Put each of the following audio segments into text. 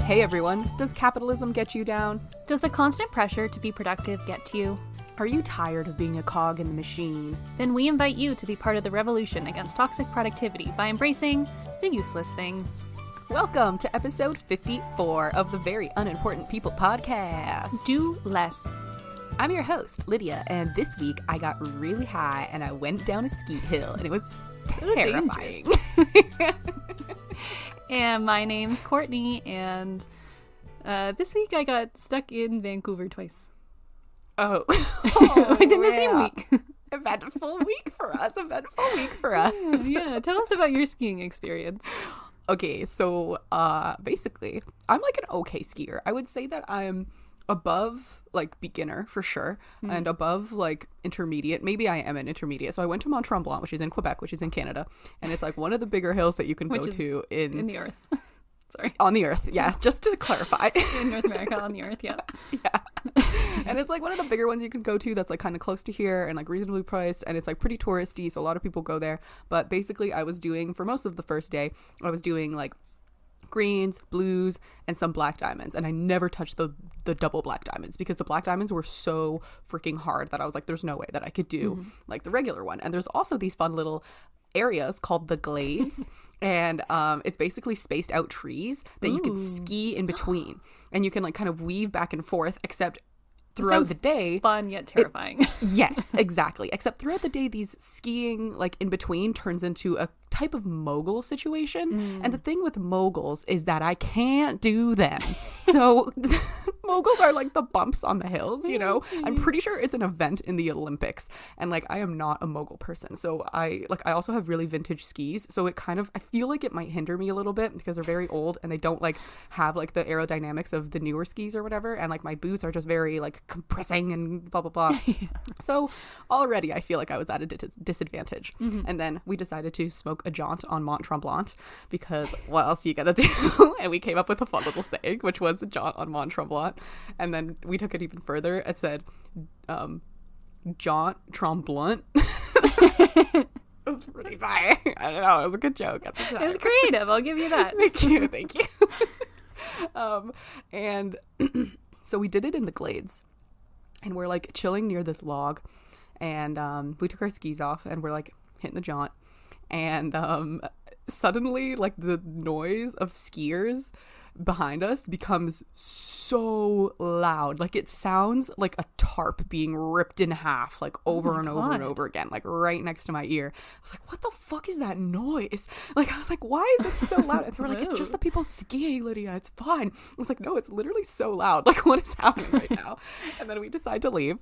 Hey everyone, does capitalism get you down? Does the constant pressure to be productive get to you? Are you tired of being a cog in the machine? Then we invite you to be part of the revolution against toxic productivity by embracing the useless things. Welcome to episode 54 of the Very Unimportant People podcast. Do less. I'm your host, Lidia, and this week I got really high and I went down a ski hill and it was terrifying. And my name's Courtney, and this week I got stuck in Vancouver twice. Oh. Within the same week. Eventful week for us. Yeah, tell us about your skiing experience. Okay, so basically, I'm like an okay skier. I would say that I'm above like beginner for sure, and above like intermediate. Maybe I am an intermediate. So I went to Mont Tremblant, which is in Quebec, which is in Canada, and it's like one of the bigger hills that you can go to in the earth. Sorry. On the earth, yeah, just to clarify. In North America, on the earth, yeah. Yeah. And it's like one of the bigger ones you can go to that's like kind of close to here and like reasonably priced, and it's like pretty touristy, so a lot of people go there. But basically I was doing, for most of the first day, I was doing like greens, blues, and some black diamonds, and I never touched the double black diamonds because the black diamonds were so freaking hard that I was like, there's no way that I could do like the regular one. And there's also these fun little areas called the glades, and it's basically spaced out trees that you can ski in between, and you can like kind of weave back and forth, except throughout the day, fun yet terrifying. Yes, exactly. Except throughout the day, these skiing like in between turns into a type of mogul situation. And the thing with moguls is that I can't do them. So moguls are like the bumps on the hills, you know. I'm pretty sure it's an event in the Olympics, and like I am not a mogul person. So I also have really vintage skis, so it kind of, I feel like it might hinder me a little bit because they're very old and they don't like have like the aerodynamics of the newer skis or whatever, and like my boots are just very like compressing and blah blah blah. So already I feel like I was at a disadvantage. And then we decided to smoke a jaunt on Mont Tremblant because what else you gotta do? And we came up with a fun little saying, which was a jaunt on Mont Tremblant. And then we took it even further. It said jaunt Tremblant. It was pretty fire. I don't know, it was a good joke at the time. It was creative, I'll give you that. Thank you. And so we did it in the glades, and we're like chilling near this log, and we took our skis off and we're like hitting the jaunt, and suddenly like the noise of skiers behind us becomes so loud. Like it sounds like a tarp being ripped in half, like over and over and over again, like right next to my ear. I was like, what the fuck is that noise? Like I was like, why is it so loud? And they were like, it's just the people skiing, Lydia, it's fine. I was like, no, it's literally so loud. Like what is happening right now? And then we decide to leave.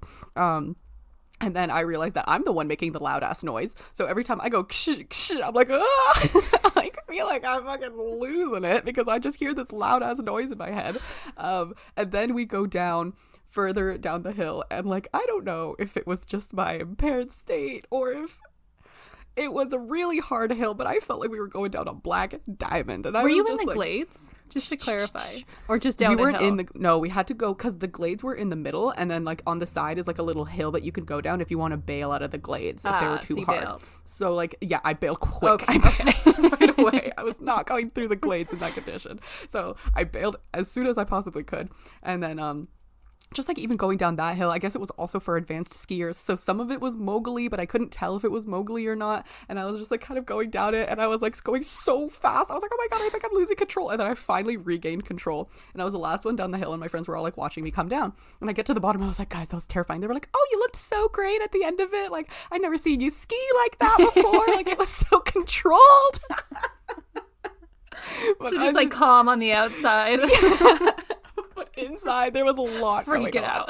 And then I realized that I'm the one making the loud ass noise. So every time I go, ksh, ksh, I'm like, ah! I feel like I'm fucking losing it because I just hear this loud ass noise in my head. And then we go down further down the hill, and like, I don't know if it was just my impaired state or if it was a really hard hill, but I felt like we were going down a black diamond. And I were was you just in the like, glades? Just to clarify. Or just down we the weren't hill? No, we had to go because the glades were in the middle, and then like on the side is like a little hill that you could go down if you want to bail out of the glades if they were too hard. Bailed. So like, yeah, I bailed quick. Okay. I bailed right away. I was not going through the glades in that condition. So I bailed as soon as I possibly could. And then just like even going down that hill, I guess it was also for advanced skiers, so some of it was mogul-y, but I couldn't tell if it was mogul-y or not, and I was just like kind of going down it, and I was like going so fast. I was like, oh my god, I think I'm losing control. And then I finally regained control, and I was the last one down the hill, and my friends were all like watching me come down, and I get to the bottom, and I was like, guys, that was terrifying. They were like, oh, you looked so great at the end of it, like I'd never seen you ski like that before. Like it was so controlled. So just like calm on the outside. But inside there was a lot freaking going out.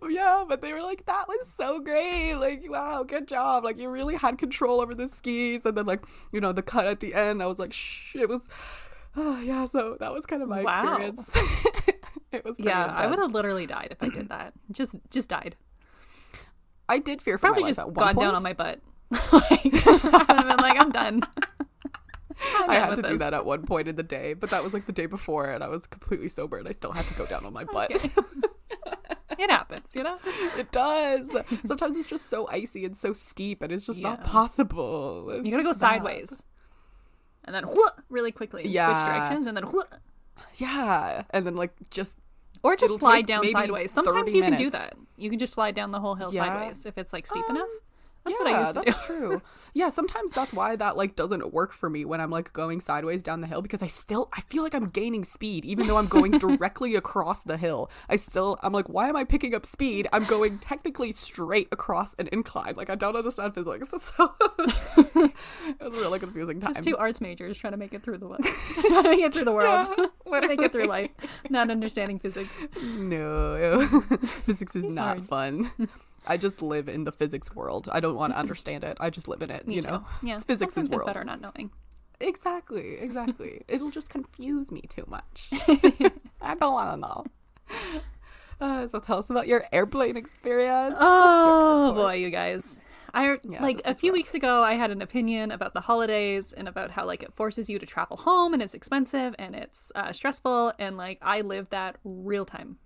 Yeah, but they were like, that was so great, like wow, good job, like you really had control over the skis. And then like, you know, the cut at the end, I was like, shh, it was yeah, so that was kind of my experience. It was pretty intense. I would have literally died if I did that. Just died. I did fear for probably my life just at one gone point. down on my butt. I'm like, I'm done. I had to do that at one point in the day, but that was like the day before, and I was completely sober, and I still had to go down on my butt. Okay. It happens, you know? It does. Sometimes it's just so icy and so steep, and it's just not possible. You gotta go sideways. and then really quickly switch directions, and then yeah, and then like just or just it'll slide take down maybe sideways. Sometimes 30 you can do minutes. that. You can just slide down the whole hill sideways if it's like steep enough. That's what I used to do. That's true. Yeah, sometimes that's why that like doesn't work for me when I'm like going sideways down the hill, because I feel like I'm gaining speed even though I'm going directly across the hill. I'm like, why am I picking up speed? I'm going technically straight across an incline. Like, I don't understand physics. So it was a really confusing time. Just two arts majors trying to make it through the world. Trying to make it through the world. Trying to make it through life. Not understanding physics. No. Physics is not hard. fun. I just live in the physics world. I don't want to understand it. I just live in it, Me you too. know? Yeah. It's physics' Sometimes world. it's better not knowing. Exactly. It'll just confuse me too much. I don't want to know. So tell us about your airplane experience. Oh boy, you guys. A this few is weeks ago, I had an opinion about the holidays and about how like it forces you to travel home and it's expensive and it's stressful, and like I lived that real time.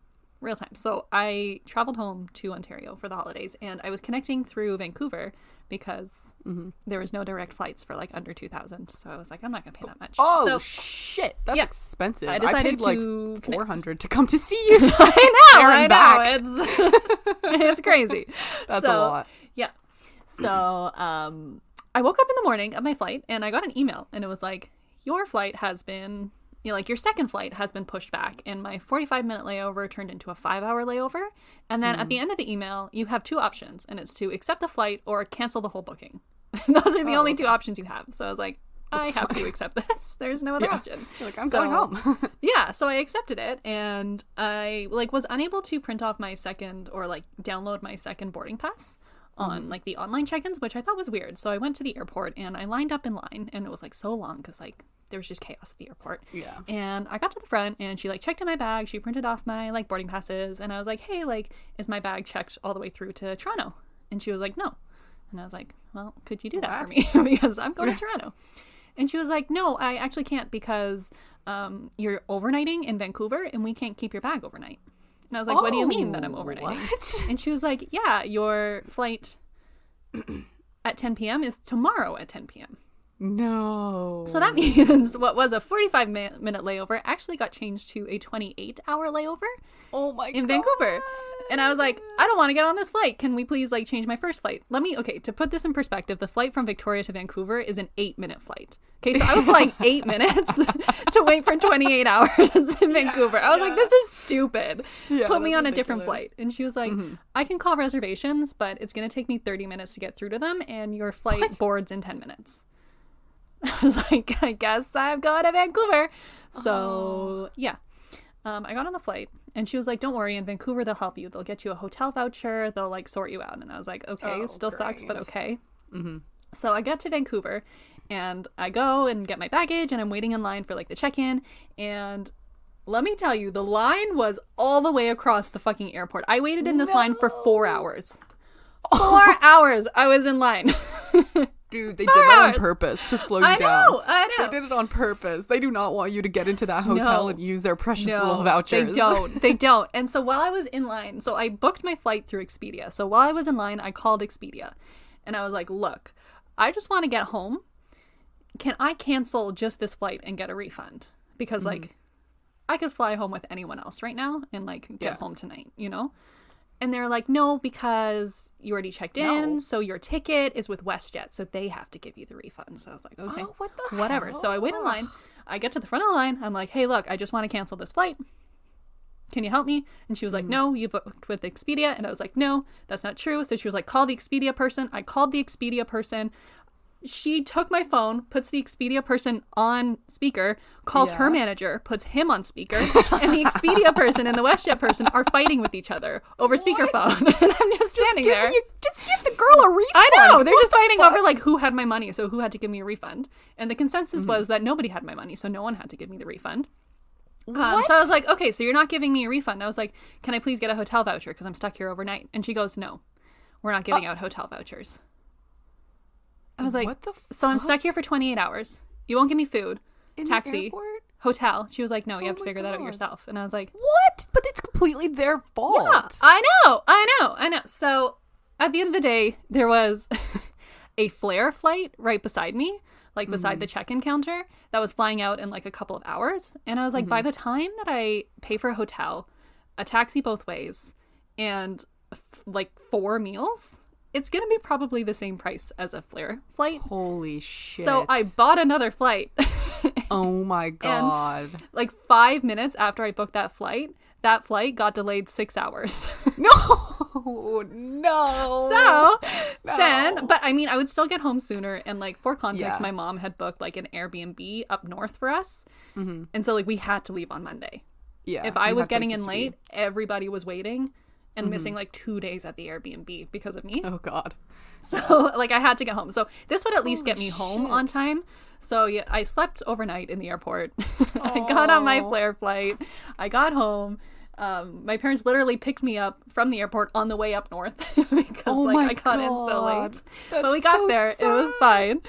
So I traveled home to Ontario for the holidays, and I was connecting through Vancouver because there was no direct flights for like under $2,000. So I was like, I'm not gonna pay that much. Oh so, shit, that's expensive. I decided paid like to $400 to come to see you. I know. It's crazy. That's a lot. Yeah. So I woke up in the morning of my flight and I got an email, and it was like, your flight has been, your second flight has been pushed back, and my 45-minute layover turned into a 5-hour layover. And then at the end of the email, you have two options, and it's to accept the flight or cancel the whole booking. Those are the only two options you have. So I was like, I have to accept this. There's no other option. You're like, I'm going home. Yeah, so I accepted it, and I was unable to print off my second or download my second boarding pass on the online check-ins, which I thought was weird. So I went to the airport and I lined up in line, and it was so long because there was just chaos at the airport. Yeah. And I got to the front, and she checked in my bag. She printed off my boarding passes, and I was like, hey, is my bag checked all the way through to Toronto? And she was like, no. And I was like, well, could you do that for me? Because I'm going to Toronto. And she was like, no, I actually can't, because you're overnighting in Vancouver and we can't keep your bag overnight. And I was like, what do you mean that I'm overnighting? What? And she was like, yeah, your flight at 10 p.m. is tomorrow at 10 p.m. No. So that means what was a 45-minute layover actually got changed to a 28-hour layover in Vancouver. And I was like, I don't want to get on this flight. Can we please change my first flight? To put this in perspective, the flight from Victoria to Vancouver is an 8-minute flight. Okay, so I was flying 8 minutes to wait for 28 hours in Vancouver. I was like, this is stupid. Put me on a different flight. And she was like, I can call reservations, but it's going to take me 30 minutes to get through to them, and your flight boards in 10 minutes. I was like, I guess I'm going to Vancouver. So, yeah. I got on the flight, and she was like, don't worry, in Vancouver they'll help you. They'll get you a hotel voucher. They'll sort you out. And I was like, okay, still sucks, but okay. So I get to Vancouver, and I go and get my baggage, and I'm waiting in line for the check-in. And let me tell you, the line was all the way across the fucking airport. I waited in this line for 4 hours. 4 hours I was in line. Dude, they did that on purpose to slow you down. I know. They did it on purpose. They do not want you to get into that hotel and use their precious little vouchers. They don't. And so while I was in line, so I booked my flight through Expedia. So while I was in line, I called Expedia. And I was like, look, I just want to get home. Can I cancel just this flight and get a refund? Because I could fly home with anyone else right now and get home tonight, And they're like, no, because you already checked in, so your ticket is with WestJet, so they have to give you the refund. So I was like, okay, whatever. Hell? So I wait in line. I get to the front of the line. I'm like, hey, look, I just want to cancel this flight. Can you help me? And she was like, no, you booked with Expedia. And I was like, no, that's not true. So she was like, call the Expedia person. I called the Expedia person. She took my phone, puts the Expedia person on speaker, calls her manager, puts him on speaker, and the Expedia person and the WestJet person are fighting with each other over speakerphone. And I'm just standing there. Just give the girl a refund. I know. They're just fighting over who had my money, so who had to give me a refund. And the consensus was that nobody had my money, so no one had to give me the refund. So I was like, okay, so you're not giving me a refund. I was like, can I please get a hotel voucher because I'm stuck here overnight? And she goes, no, we're not giving out hotel vouchers. I was like, so I'm stuck here for 28 hours. You won't give me food, taxi, hotel. She was like, no, you have to figure that out yourself. And I was like, what? But it's completely their fault. Yeah, I know. So at the end of the day, there was a flare flight right beside me, like beside the check-in counter that was flying out in like a couple of hours. And I was like, by the time that I pay for a hotel, a taxi both ways, and like 4 meals, it's going to be probably the same price as a Flair flight. Holy shit. So I bought another flight. Oh my God. And like 5 minutes after I booked that flight got delayed 6 hours. No. So then, but I mean, I would still get home sooner. And like, for context, my mom had booked like an Airbnb up north for us. And so like, we had to leave on Monday. Yeah. If I was getting in late, everybody was waiting and missing like 2 days at the Airbnb because of me. Oh God. So like, I had to get home. So this would at least get me home on time. So yeah, I slept overnight in the airport. I got on my Flair flight. I got home. My parents literally picked me up from the airport on the way up north because I got in so late. But we got there. Sad. It was fine.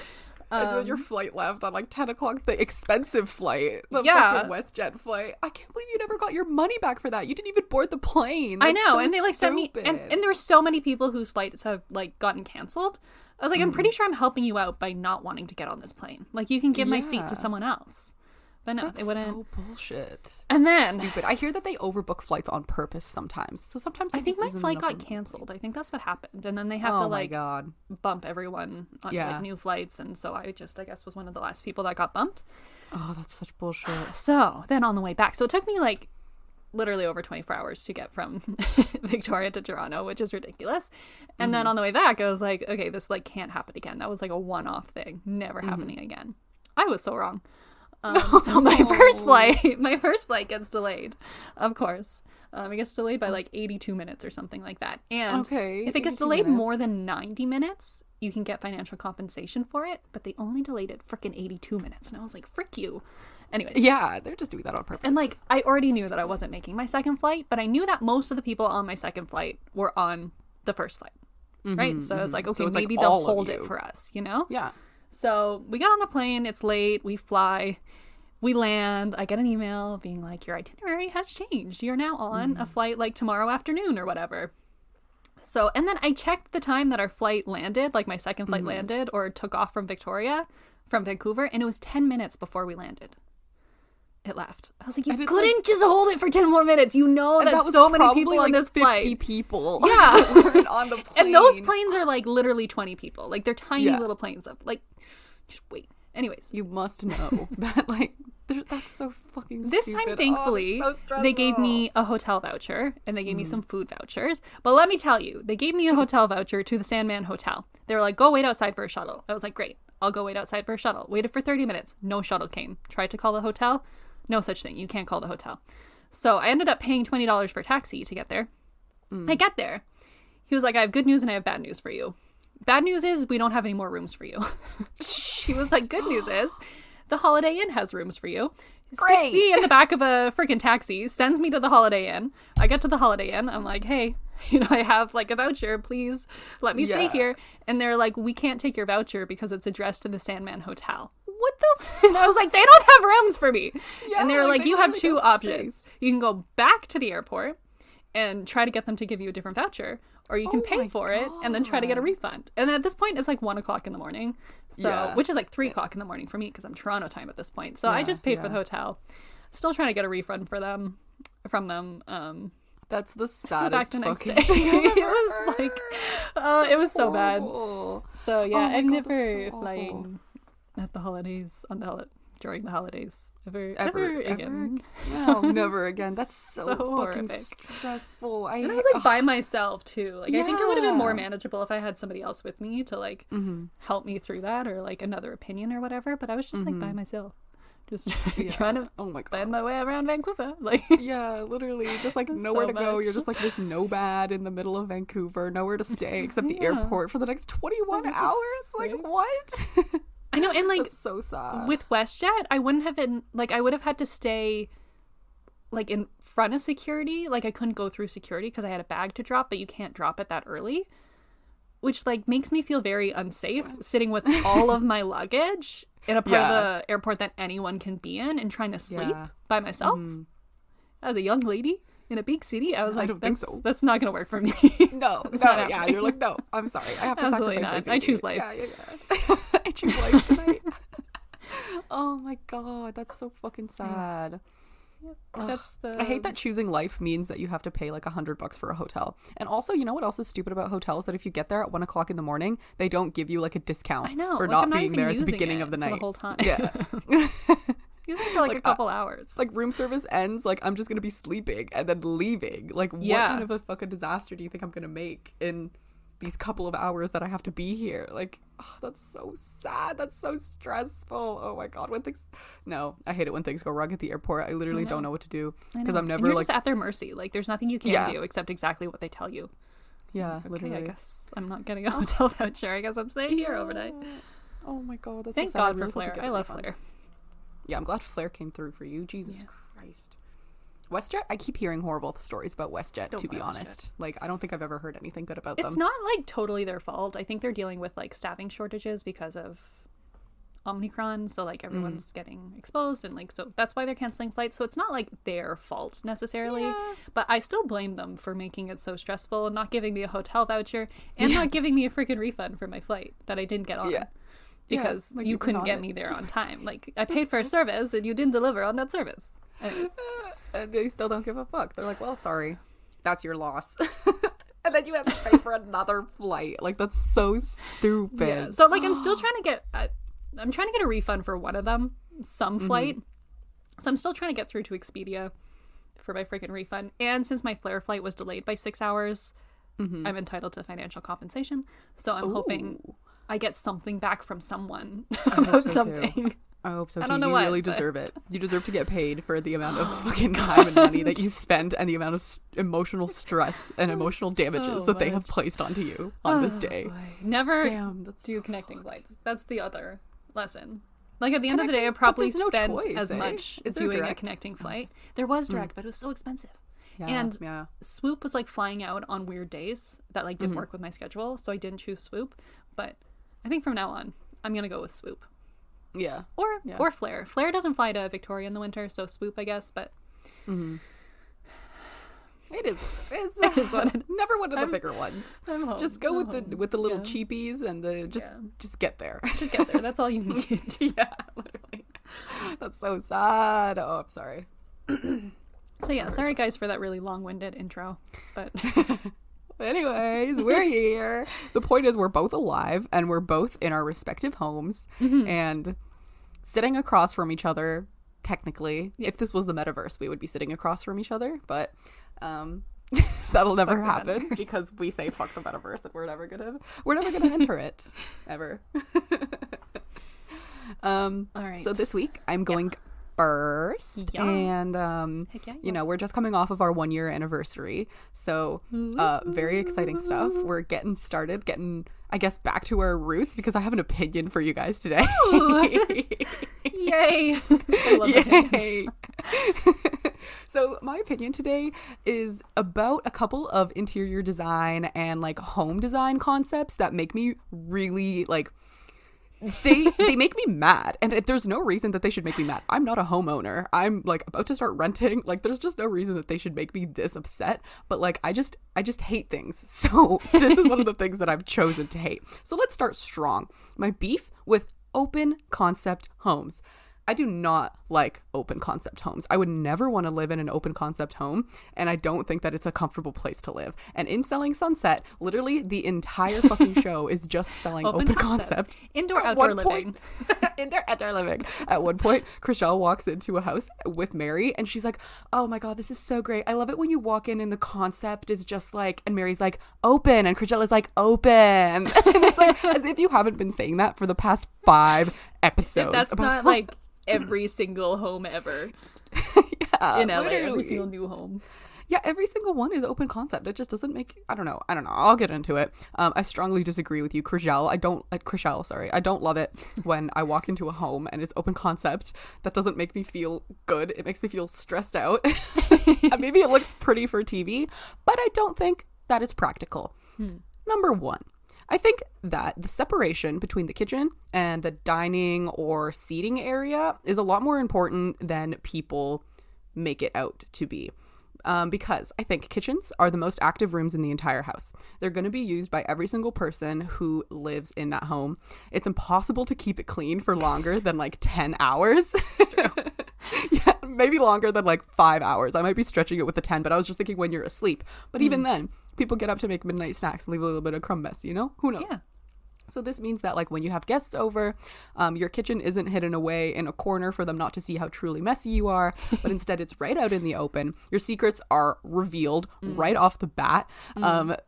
And then your flight left on like 10 o'clock, the expensive flight, the fucking WestJet flight. I can't believe you never got your money back for that. You didn't even board the plane. That's I know, so and they like sent me, and there were so many people whose flights have like gotten canceled. I was like, I'm pretty sure I'm helping you out by not wanting to get on this plane. Like, you can give my seat to someone else. But no, they wouldn't. So bullshit. And That's then stupid. I hear that they overbook flights on purpose sometimes. So sometimes I think my flight got canceled. I think that's what happened. And then they have to like bump everyone onto like new flights. And so I guess was one of the last people that got bumped. Oh, that's such bullshit. So then on the way back, so it took me like literally over 24 hours to get from Victoria to Toronto, which is ridiculous. And then on the way back, I was like, okay, this like can't happen again. That was like a one-off thing, never happening again. I was so wrong. So my first flight gets delayed, of course. It gets delayed by like 82 minutes or something like that. And if it gets delayed more than 90 minutes, you can get financial compensation for it. But they only delayed it freaking 82 minutes. And I was like, frick you. Anyways. Yeah, they're just doing that on purpose. And like, I already knew that I wasn't making my second flight, but I knew that most of the people on my second flight were on the first flight. Right? So I was like, okay, so maybe they'll hold it for us, you know? Yeah. So we get on the plane, it's late, we fly, we land, I get an email being like, your itinerary has changed. You're now on a flight like tomorrow afternoon or whatever. So, and then I checked the time that our flight landed, like my second flight landed or took off from Vancouver, and it was 10 minutes before we landed. It left. I was like, you couldn't just hold it for 10 more minutes. You know that so many people on this flight. 50 people. Yeah. weren't on the plane. And those planes are like literally 20 people. Like they're tiny little planes. Like, just wait. Anyways. You must know that like, that's so fucking this stupid. Time, thankfully, they gave me a hotel voucher and they gave me some food vouchers. But let me tell you, they gave me a hotel voucher to the Sandman Hotel. They were like, go wait outside for a shuttle. I was like, great. I'll go wait outside for a shuttle. Waited for 30 minutes. No shuttle came. Tried to call the hotel. No such thing. You can't call the hotel. So I ended up paying $20 for a taxi to get there. I get there. He was like, I have good news and I have bad news for you. Bad news is we don't have any more rooms for you. He was like, good news is the Holiday Inn has rooms for you. Sticks me in the back of a freaking taxi, sends me to the Holiday Inn. I get to the Holiday Inn. I'm like, hey, I have like a voucher. Please let me stay here. And they're like, we can't take your voucher because it's addressed to the Sandman Hotel. What the And I was like, they don't have rooms for me. Yeah, and they were like, you have two options. Space. You can go back to the airport and try to get them to give you a different voucher, or you can pay for it and then try to get a refund. And at this point, it's like 1 o'clock in the morning, so which is like 3 o'clock in the morning for me because I'm Toronto time at this point. So I just paid for the hotel. Still trying to get a refund from them. That's the saddest back the next day. It was like, it was so bad. So yeah, I'm God, never so flying at the holidays during the holidays ever again. No, never again. That's so fucking horrific. stressful. And I was like by myself too. Like I think it would have been more manageable if I had somebody else with me to like help me through that, or like another opinion or whatever. But I was just like by myself. Just trying to find my way around Vancouver. Like literally just like nowhere to go. You're just like this nomad in the middle of Vancouver, nowhere to stay except the airport for the next 21 hours. Like what? I know, and like that's so sad. With WestJet, I wouldn't have been like, I would have had to stay like in front of security. Like I couldn't go through security because I had a bag to drop, but you can't drop it that early, which like makes me feel very unsafe sitting with all of my luggage in a part of the airport that anyone can be in and trying to sleep by myself. As a young lady in a big city, I was like, that's not gonna work for me. No, you're like, no, I'm sorry, I have to absolutely sacrifice not. I choose life. I choose life tonight. Oh my god, that's so fucking sad. Yep. I hate that choosing life means that you have to pay like $100 for a hotel. And also, you know what else is stupid about hotels? That if you get there at 1:00 in the morning, they don't give you like a discount I know, for like, not I'm not being even there at the using beginning it of the for night. the whole time. Yeah. Using it for like a couple hours. Like room service ends, like I'm just gonna be sleeping and then leaving. Like what kind of a fucking disaster do you think I'm gonna make in these couple of hours that I have to be here? Like, oh, that's so sad. That's so stressful. Oh my god, no, I hate it when things go wrong at the airport. I literally don't know what to do because I'm never and you're like just at their mercy. Like there's nothing you can do except exactly what they tell you. Yeah, okay, literally. I guess I'm not getting a hotel voucher. I guess I'm staying here overnight. Oh my god, that's Thank so sad. God I really for hope you Flair. get I the love refund. Flair. Yeah, I'm glad Flair came through for you. Jesus Christ. WestJet, I keep hearing horrible stories about WestJet, to be honest. Like, I don't think I've ever heard anything good about them. It's not like totally their fault. I think they're dealing with like staffing shortages because of Omicron. So like everyone's getting exposed and like, so that's why they're canceling flights. So it's not like their fault necessarily, but I still blame them for making it so stressful and not giving me a hotel voucher and not giving me a freaking refund for my flight that I didn't get on. Yeah. Because like you couldn't get me there on time. Like I paid for a service and you didn't deliver on that service. Anyways. And they still don't give a fuck. They're like, well, sorry, that's your loss. And then you have to pay for another flight. Like, that's so stupid. Yeah. So like I'm still trying to get a refund for one of them, some flight. So I'm still trying to get through to Expedia for my freaking refund. And since my Flair flight was delayed by 6 hours, I'm entitled to financial compensation. So I'm hoping I get something back from someone about something. I hope so. I don't know you what, really but... deserve it. You deserve to get paid for the amount of fucking time and money that you spend and the amount of emotional stress and emotional damages that they have placed onto you on this day. Boy. Never do connecting flights. That's the other lesson. Like at the end of the day, I probably spent as much doing a connecting flight. There was direct, but it was so expensive. And Swoop was like flying out on weird days that like didn't work with my schedule, so I didn't choose Swoop. But I think from now on, I'm gonna go with Swoop. Yeah. Or Flair. Flair doesn't fly to Victoria in the winter, so Swoop, I guess. But it is what it is. It is what it is. Never one of the bigger ones. I'm home. Just go with the little cheapies and the just get there. Just get there. That's all you need. Yeah, literally. That's so sad. Oh, I'm sorry. So yeah, sorry guys for that really long-winded intro, but anyways, we're here. The point is we're both alive and we're both in our respective homes and sitting across from each other. Technically, if this was the metaverse, we would be sitting across from each other, but that'll never happen because we say fuck the metaverse and we're never gonna enter it ever. All right. So this week I'm going first, and you know, we're just coming off of our 1-year anniversary, so very exciting stuff. We're getting I guess back to our roots because I have an opinion for you guys today. Yay. I love Yay. So my opinion today is about a couple of interior design and like home design concepts that make me really like they make me mad, and there's no reason that they should make me mad. I'm not a homeowner. I'm like about to start renting. Like there's just no reason that they should make me this upset, but like I just hate things. So this is one of the things that I've chosen to hate. So let's start strong. My beef with open concept homes. I do not like open concept homes. I would never want to live in an open concept home, and I don't think that it's a comfortable place to live. And in Selling Sunset, literally the entire fucking show is just selling open concept. Indoor, outdoor living. Indoor, outdoor living. At one point, Chriselle walks into a house with Mary, and she's like, oh my God, this is so great. I love it when you walk in and the concept is just like, and Mary's like, open, and Chriselle is like, open. And it's like, as if you haven't been saying that for the past 5 episodes. If that's not like every single home ever in LA, every single new home. Yeah, every single one is open concept. It just doesn't make, I don't know. I'll get into it. I strongly disagree with you, Chriselle. I don't love it when I walk into a home and it's open concept. That doesn't make me feel good. It makes me feel stressed out. Maybe it looks pretty for TV, but I don't think that it's practical. Number 1. I think that the separation between the kitchen and the dining or seating area is a lot more important than people make it out to be. because I think kitchens are the most active rooms in the entire house. They're going to be used by every single person who lives in that home. It's impossible to keep it clean for longer than like 10 hours. It's true. Yeah, maybe longer than like 5 hours. I might be stretching it with the 10, but I was just thinking when you're asleep. But even then, people get up to make midnight snacks and leave a little bit of crumb mess, you know? Who knows? Yeah. So this means that like when you have guests over, your kitchen isn't hidden away in a corner for them not to see how truly messy you are, but instead it's right out in the open. Your secrets are revealed right off the bat.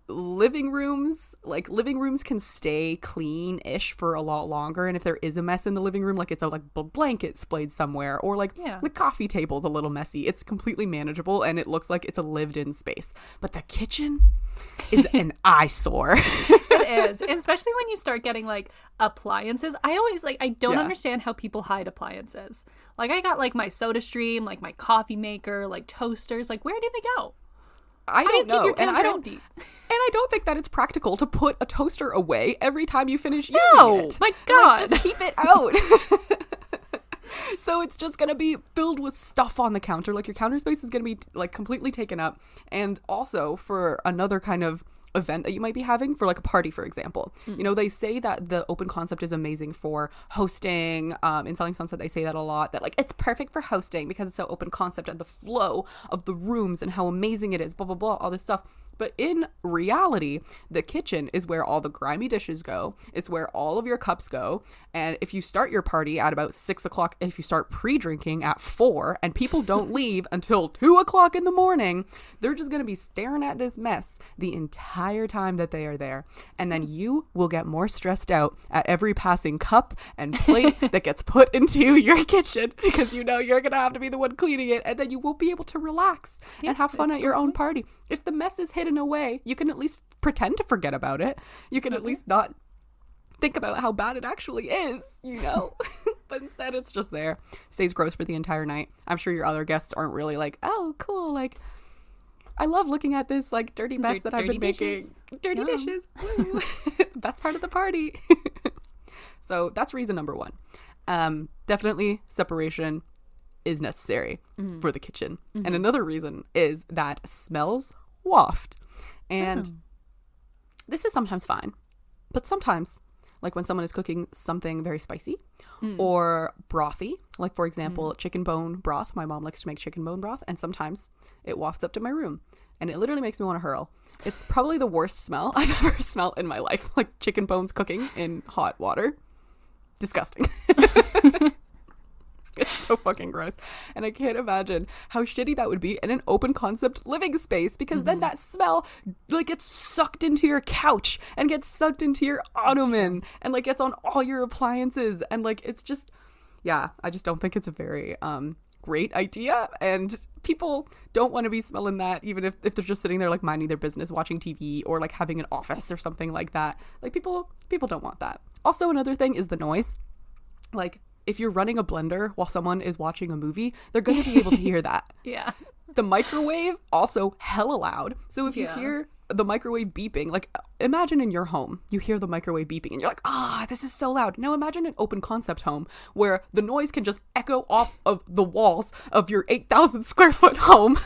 Living rooms can stay clean-ish for a lot longer. And if there is a mess in the living room, like it's a blanket splayed somewhere, or like the coffee table's a little messy, it's completely manageable and it looks like it's a lived-in space. But the kitchen is an eyesore. It is, and especially when you start getting like appliances. I don't understand how people hide appliances. Like I got like my Soda Stream, like my coffee maker, like toasters. Like where do they go? I don't know. Keep your counter empty? And I don't think that it's practical to put a toaster away every time you finish using it. My God. Like, just keep it out. So it's just going to be filled with stuff on the counter. Like your counter space is going to be like completely taken up. And also for another kind of event that you might be having, for like a party, for example. You know, they say that the open concept is amazing for hosting. In Selling Sunset, they say that a lot, that like it's perfect for hosting because it's so open concept and the flow of the rooms and how amazing it is, blah, blah, blah, all this stuff. But in reality, the kitchen is where all the grimy dishes go. It's where all of your cups go. And if you start your party at about 6 o'clock, if you start pre-drinking at 4 and people don't leave until 2 o'clock in the morning, they're just going to be staring at this mess the entire time that they are there. And then you will get more stressed out at every passing cup and plate that gets put into your kitchen because you know you're going to have to be the one cleaning it. And then you won't be able to relax and have fun at your own party. If the mess is hidden away, you can at least pretend to forget about it. You can at least not think about how bad it actually is, you know? But instead it's just there. Stays gross for the entire night. I'm sure your other guests aren't really like, oh, cool, like, I love looking at this, like, dirty mess that I've been making. Dirty dishes. Woo. Best part of the party. So that's reason number one. Definitely separation is necessary for the kitchen. And another reason is that smells waft. And this is sometimes fine, but sometimes, like when someone is cooking something very spicy or brothy, like for example, chicken bone broth. My mom likes to make chicken bone broth, and sometimes it wafts up to my room and it literally makes me want to hurl. It's probably the worst smell I've ever smelled in my life, like chicken bones cooking in hot water. Disgusting. It's so fucking gross. And I can't imagine how shitty that would be in an open concept living space, because then that smell like gets sucked into your couch and gets sucked into your ottoman and like gets on all your appliances. And like, it's just, yeah, I just don't think it's a very great idea. And people don't want to be smelling that, even if they're just sitting there like minding their business, watching TV, or like having an office or something like that. Like people don't want that. Also, another thing is the noise. Like, if you're running a blender while someone is watching a movie, they're going to be able to hear that. Yeah. The microwave, also hella loud. So if you hear the microwave beeping, like imagine in your home, you hear the microwave beeping and you're like, this is so loud. Now imagine an open concept home where the noise can just echo off of the walls of your 8,000 square foot home.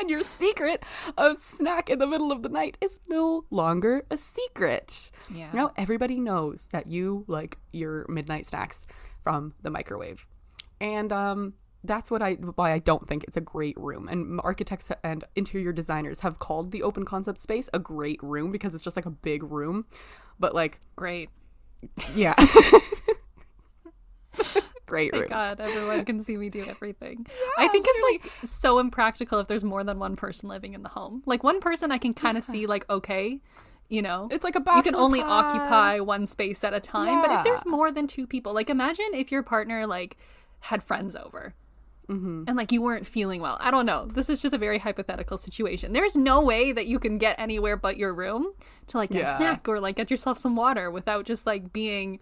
And your secret of snack in the middle of the night is no longer a secret. Yeah. Now everybody knows that you like your midnight snacks from the microwave. And that's why I don't think it's a great room. And architects and interior designers have called the open concept space a great room because it's just like a big room. But like, great. Yeah. Great room. Thank God, everyone can see me do everything. Yeah, I think it's like so impractical if there's more than one person living in the home. Like one person I can kind of see like, okay, you know, it's like a bachelor you can only pad. Occupy one space at a time. But if there's more than two people, like imagine if your partner like had friends over and like you weren't feeling well. I don't know. This is just a very hypothetical situation. There's no way that you can get anywhere but your room to like get a snack or like get yourself some water without just like being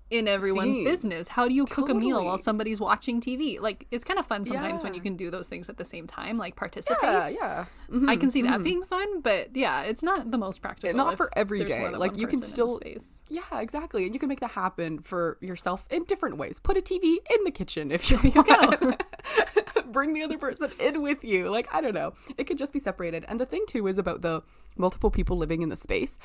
in everyone's business. How do you cook a meal while somebody's watching TV? Like, it's kind of fun sometimes when you can do those things at the same time, like participate. Yeah. I can see that being fun, but yeah, it's not the most practical. Not for every day. Like, you can still, yeah, exactly. And you can make that happen for yourself in different ways. Put a TV in the kitchen if you want. bring the other person in with you. Like, I don't know. It could just be separated. And the thing too is about the multiple people living in the space.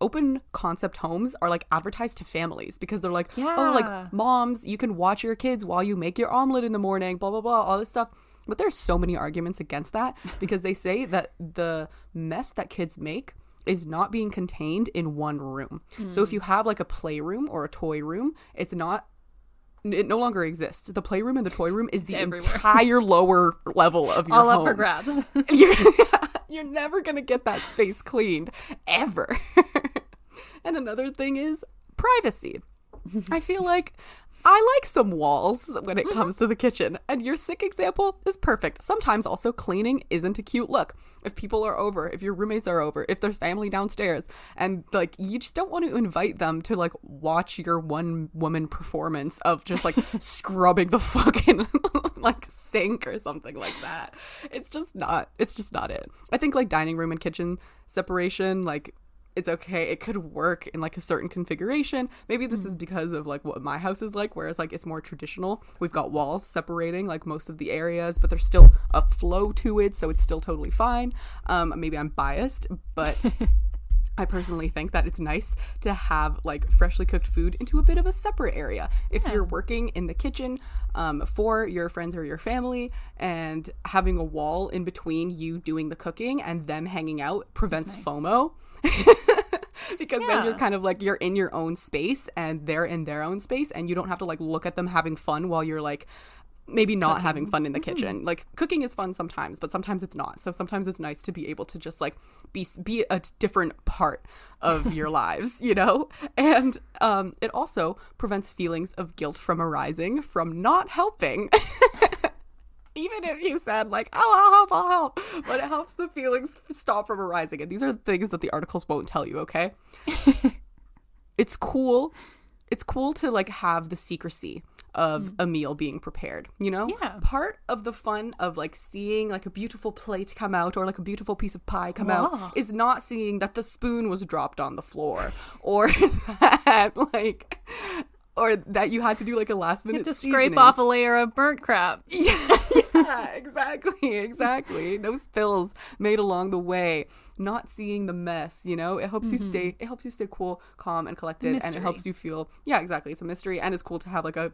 Open concept homes are like advertised to families because they're like, oh, like moms, you can watch your kids while you make your omelet in the morning, blah, blah, blah, all this stuff. But there's so many arguments against that because they say that the mess that kids make is not being contained in one room. So if you have like a playroom or a toy room, it no longer exists. The playroom and the toy room is the entire lower level of your home. All up for grabs. You're never going to get that space cleaned, ever. And another thing is privacy. I feel like I like some walls when it comes to the kitchen. And your sick example is perfect. Sometimes also cleaning isn't a cute look. If people are over, if your roommates are over, if there's family downstairs, and like you just don't want to invite them to like watch your one woman performance of just like scrubbing the fucking like sink or something like that. It's just not it. I think like dining room and kitchen separation, like it's okay. It could work in like a certain configuration. Maybe this is because of like what my house is like, whereas like it's more traditional. We've got walls separating like most of the areas, but there's still a flow to it, so it's still totally fine. Maybe I'm biased, but I personally think that it's nice to have like freshly cooked food into a bit of a separate area. If you're working in the kitchen for your friends or your family, and having a wall in between you doing the cooking and them hanging out prevents FOMO. Because then you're kind of like you're in your own space and they're in their own space, and you don't have to like look at them having fun while you're like maybe not having fun in the kitchen. Like cooking is fun sometimes, but sometimes it's not. So sometimes it's nice to be able to just like be a different part of your lives, you know? And it also prevents feelings of guilt from arising from not helping. Even if you said like, oh, I'll help. But it helps the feelings stop from arising. And these are the things that the articles won't tell you, okay? It's cool. It's cool to like have the secrecy of a meal being prepared, you know? Yeah. Part of the fun of like seeing like a beautiful plate come out or like a beautiful piece of pie come out is not seeing that the spoon was dropped on the floor or that like... or that you had to do like a last minute seasoning. Scrape off a layer of burnt crab. Yeah, exactly. No spills made along the way. Not seeing the mess, you know? It helps you stay cool, calm, and collected. And it helps you feel, yeah, exactly. It's a mystery, and it's cool to have like a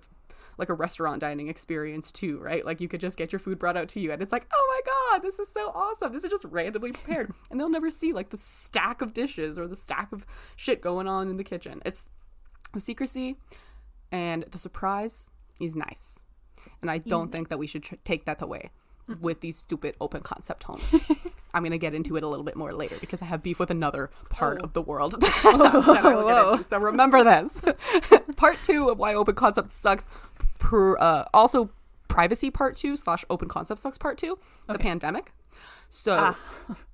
restaurant dining experience too, right? Like you could just get your food brought out to you and it's like, oh my God, this is so awesome. This is just randomly prepared. And they'll never see like the stack of dishes or the stack of shit going on in the kitchen. It's the secrecy and the surprise is nice. And I don't think that we should take that away with these stupid open concept homes. I'm going to get into it a little bit more later because I have beef with another part of the world that I will get into. So remember this. Part 2 of why open concept sucks. Also privacy part 2 / open concept sucks part 2. The pandemic. So,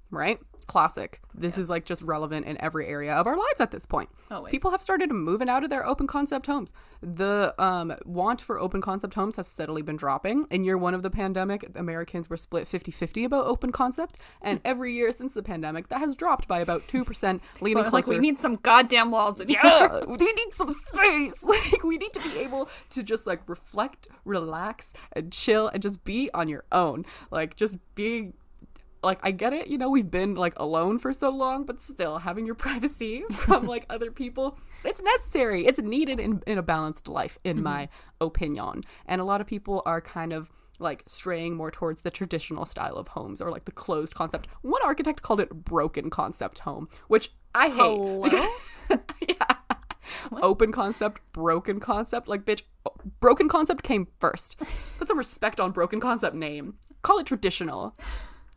right? Classic. This is like just relevant in every area of our lives at this point. Always. People have started moving out of their open concept homes. The want for open concept homes has steadily been dropping. In year 1 of the pandemic, Americans were split 50-50 about open concept, and every year since the pandemic, that has dropped by about 2%, leaning closer. Like, we need some goddamn walls in here. Yeah, we need some space. Like, we need to be able to just like reflect, relax, and chill, and just be on your own. Like, just being. Like, I get it, you know, we've been, like, alone for so long, but still, having your privacy from, like, other people, it's necessary. It's needed in a balanced life, in my opinion. And a lot of people are kind of, like, straying more towards the traditional style of homes, or, like, the closed concept. One architect called it broken concept home, which I hate. Hello? Yeah. What? Open concept, broken concept. Like, bitch, broken concept came first. Put some respect on broken concept name. Call it traditional.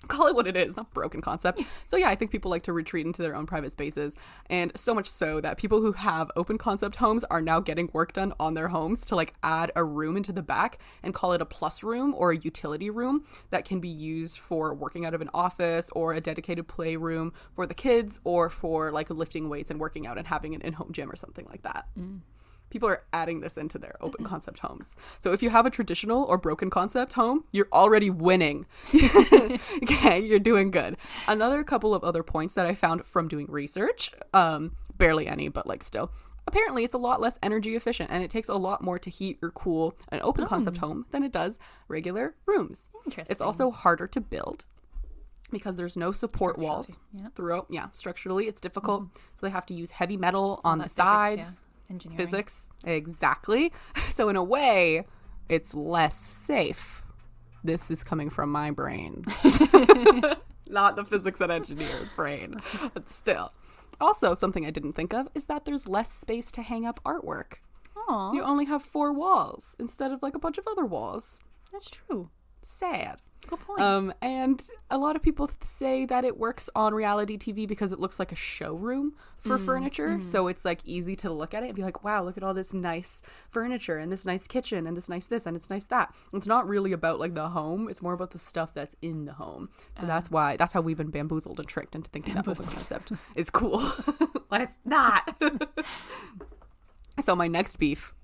Call it what it is, not broken concept. So yeah, I think people like to retreat into their own private spaces, and so much so that people who have open concept homes are now getting work done on their homes to like add a room into the back and call it a plus room or a utility room that can be used for working out of an office, or a dedicated playroom for the kids, or for like lifting weights and working out and having an in-home gym or something like that. People are adding this into their open concept homes. So if you have a traditional or broken concept home, you're already winning. Okay, you're doing good. Another couple of other points that I found from doing research, barely any, but like still. apparently it's a lot less energy efficient, and it takes a lot more to heat or cool an open concept home than it does regular rooms. Interesting. It's also harder to build because there's no support walls throughout. Yeah, structurally it's difficult. So they have to use heavy metal on the sides. Engineering. Physics, exactly. So in a way, it's less safe. This is coming from my brain. Not the physics and engineer's brain, but still. Also, something I didn't think of is that there's less space to hang up artwork. Aww. You only have 4 walls instead of like a bunch of other walls. That's true. Sad. Good point. And a lot of people say that it works on reality TV because it looks like a showroom for furniture. So it's like easy to look at it and be like, wow, look at all this nice furniture and this nice kitchen and this nice this and it's nice that. It's not really about like the home. It's more about the stuff that's in the home. So that's how we've been bamboozled and tricked into thinking that open concept is cool. But it's not. So my next beef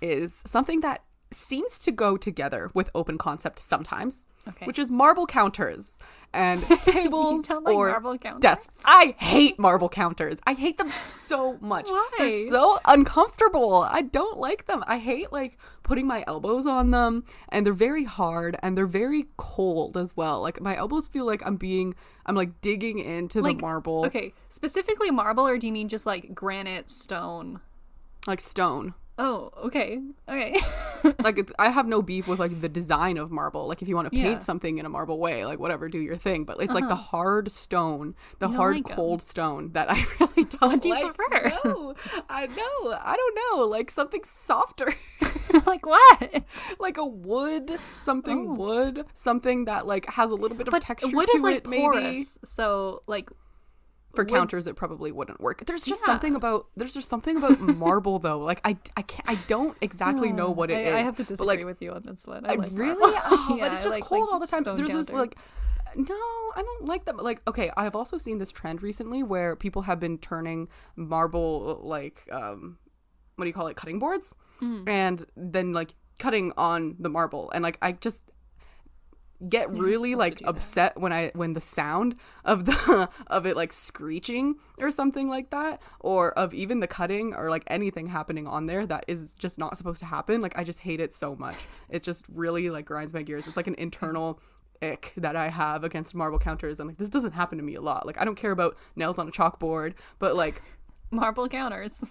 is something that seems to go together with open concept sometimes, which is marble counters and tables or marble counters? Desks. I hate marble counters. I hate them so much. Why? They're so uncomfortable. I don't like them. I hate like putting my elbows on them, and they're very hard and they're very cold as well. Like my elbows feel like I'm like digging into the marble. Okay, specifically marble, or do you mean just like granite, stone? Like stone. Oh, okay. Like, I have no beef with, like, the design of marble. Like, if you want to paint something in a marble way, like, whatever, do your thing. But it's, like, the hard stone, the hard, like cold stone that I really don't like. What do you prefer? No, I don't know. Like, something softer. Like what? Like a wood, something that, like, has a little bit of texture wood to is, like, it, maybe. Porous, so, like... For counters, it probably wouldn't work. There's just something about marble though. Like I don't exactly know what it is. I have to disagree with you on this one. I like really? But it's just cold all the time. There's this like, no, I don't like them. Like, okay, I have also seen this trend recently where people have been turning marble like what do you call it, cutting boards, and then like cutting on the marble, and like I just get really like upset when the sound of it like screeching or something like that, or of even the cutting or like anything happening on there that is just not supposed to happen. Like I just hate it so much. It just really like grinds my gears. It's like an internal ick that I have against marble counters, and like this doesn't happen to me a lot. Like I don't care about nails on a chalkboard, but like marble counters.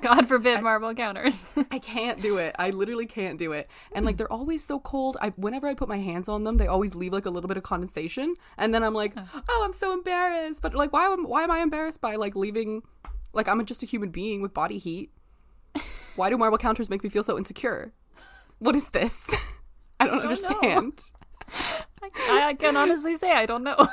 God forbid marble counters. I can't do it. I literally can't do it. And like they're always so cold. Whenever I put my hands on them, they always leave like a little bit of condensation. And then I'm like, oh, I'm so embarrassed. But like, why am I embarrassed by like leaving? Like I'm just a human being with body heat. Why do marble counters make me feel so insecure? What is this? I don't understand. I can honestly say I don't know.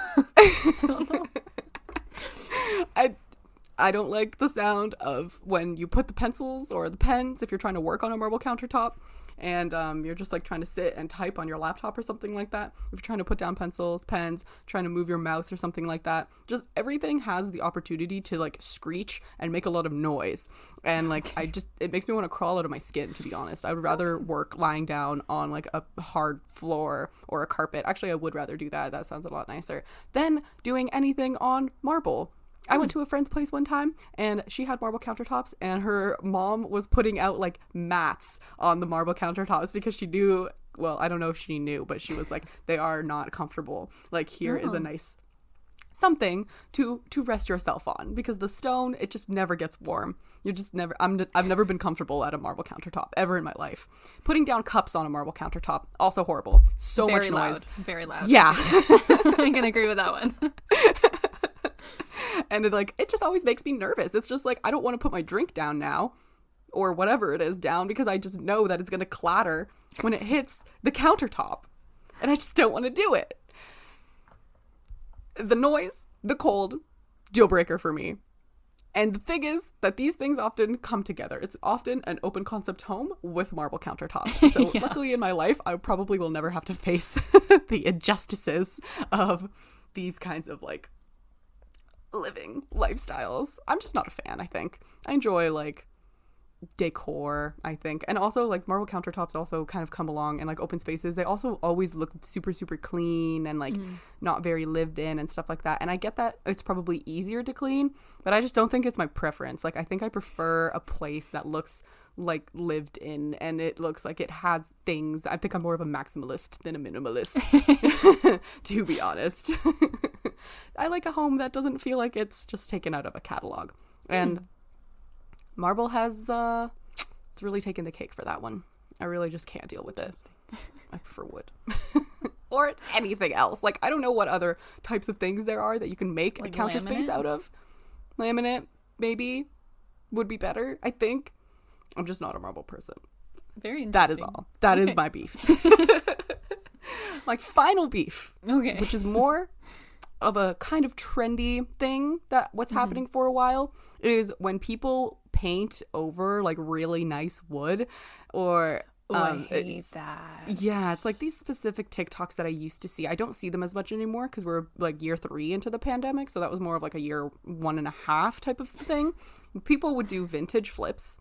I don't like the sound of when you put the pencils or the pens, if you're trying to work on a marble countertop and you're just like trying to sit and type on your laptop or something like that. If you're trying to put down pencils, pens, trying to move your mouse or something like that, just everything has the opportunity to like screech and make a lot of noise. And like it makes me want to crawl out of my skin, to be honest. I would rather work lying down on like a hard floor or a carpet. Actually, I would rather do that. That sounds a lot nicer than doing anything on marble. I went to a friend's place one time and she had marble countertops, and her mom was putting out like mats on the marble countertops because she knew, well, I don't know if she knew, but she was like, they are not comfortable. Like here is a nice something to rest yourself on, because the stone, it just never gets warm. You're just never, I've never been comfortable at a marble countertop ever in my life. Putting down cups on a marble countertop, also horrible. So very much noise. Very loud. Yeah. I can agree with that one. And it just always makes me nervous. It's just like, I don't want to put my drink down now, or whatever it is down, because I just know that it's going to clatter when it hits the countertop. And I just don't want to do it. The noise, the cold, deal breaker for me. And the thing is that these things often come together. It's often an open concept home with marble countertops. So luckily in my life, I probably will never have to face the injustices of these kinds of like living lifestyles. I'm just not a fan, I think. I enjoy like decor, I think. And also like marble countertops also kind of come along, and like open spaces, they also always look super super clean and like not very lived in and stuff like that. And I get that it's probably easier to clean, but I just don't think it's my preference. Like I think I prefer a place that looks like lived in and it looks like it has things. I think I'm more of a maximalist than a minimalist, to be honest. I like a home that doesn't feel like it's just taken out of a catalog. And marble has it's really taken the cake for that one. I really just can't deal with it. I prefer wood. Or anything else. Like I don't know what other types of things there are that you can make like a counter space out of. Laminate maybe would be better, I think. I'm just not a marble person. Very interesting. That is all. That is my beef. Like final beef. Okay. Which is more of a kind of trendy thing that what's happening for a while is when people paint over like really nice wood or I hate that. Yeah, it's like these specific TikToks that I used to see. I don't see them as much anymore because we're like year 3 into the pandemic. So that was more of like a year 1.5 type of thing. People would do vintage flips.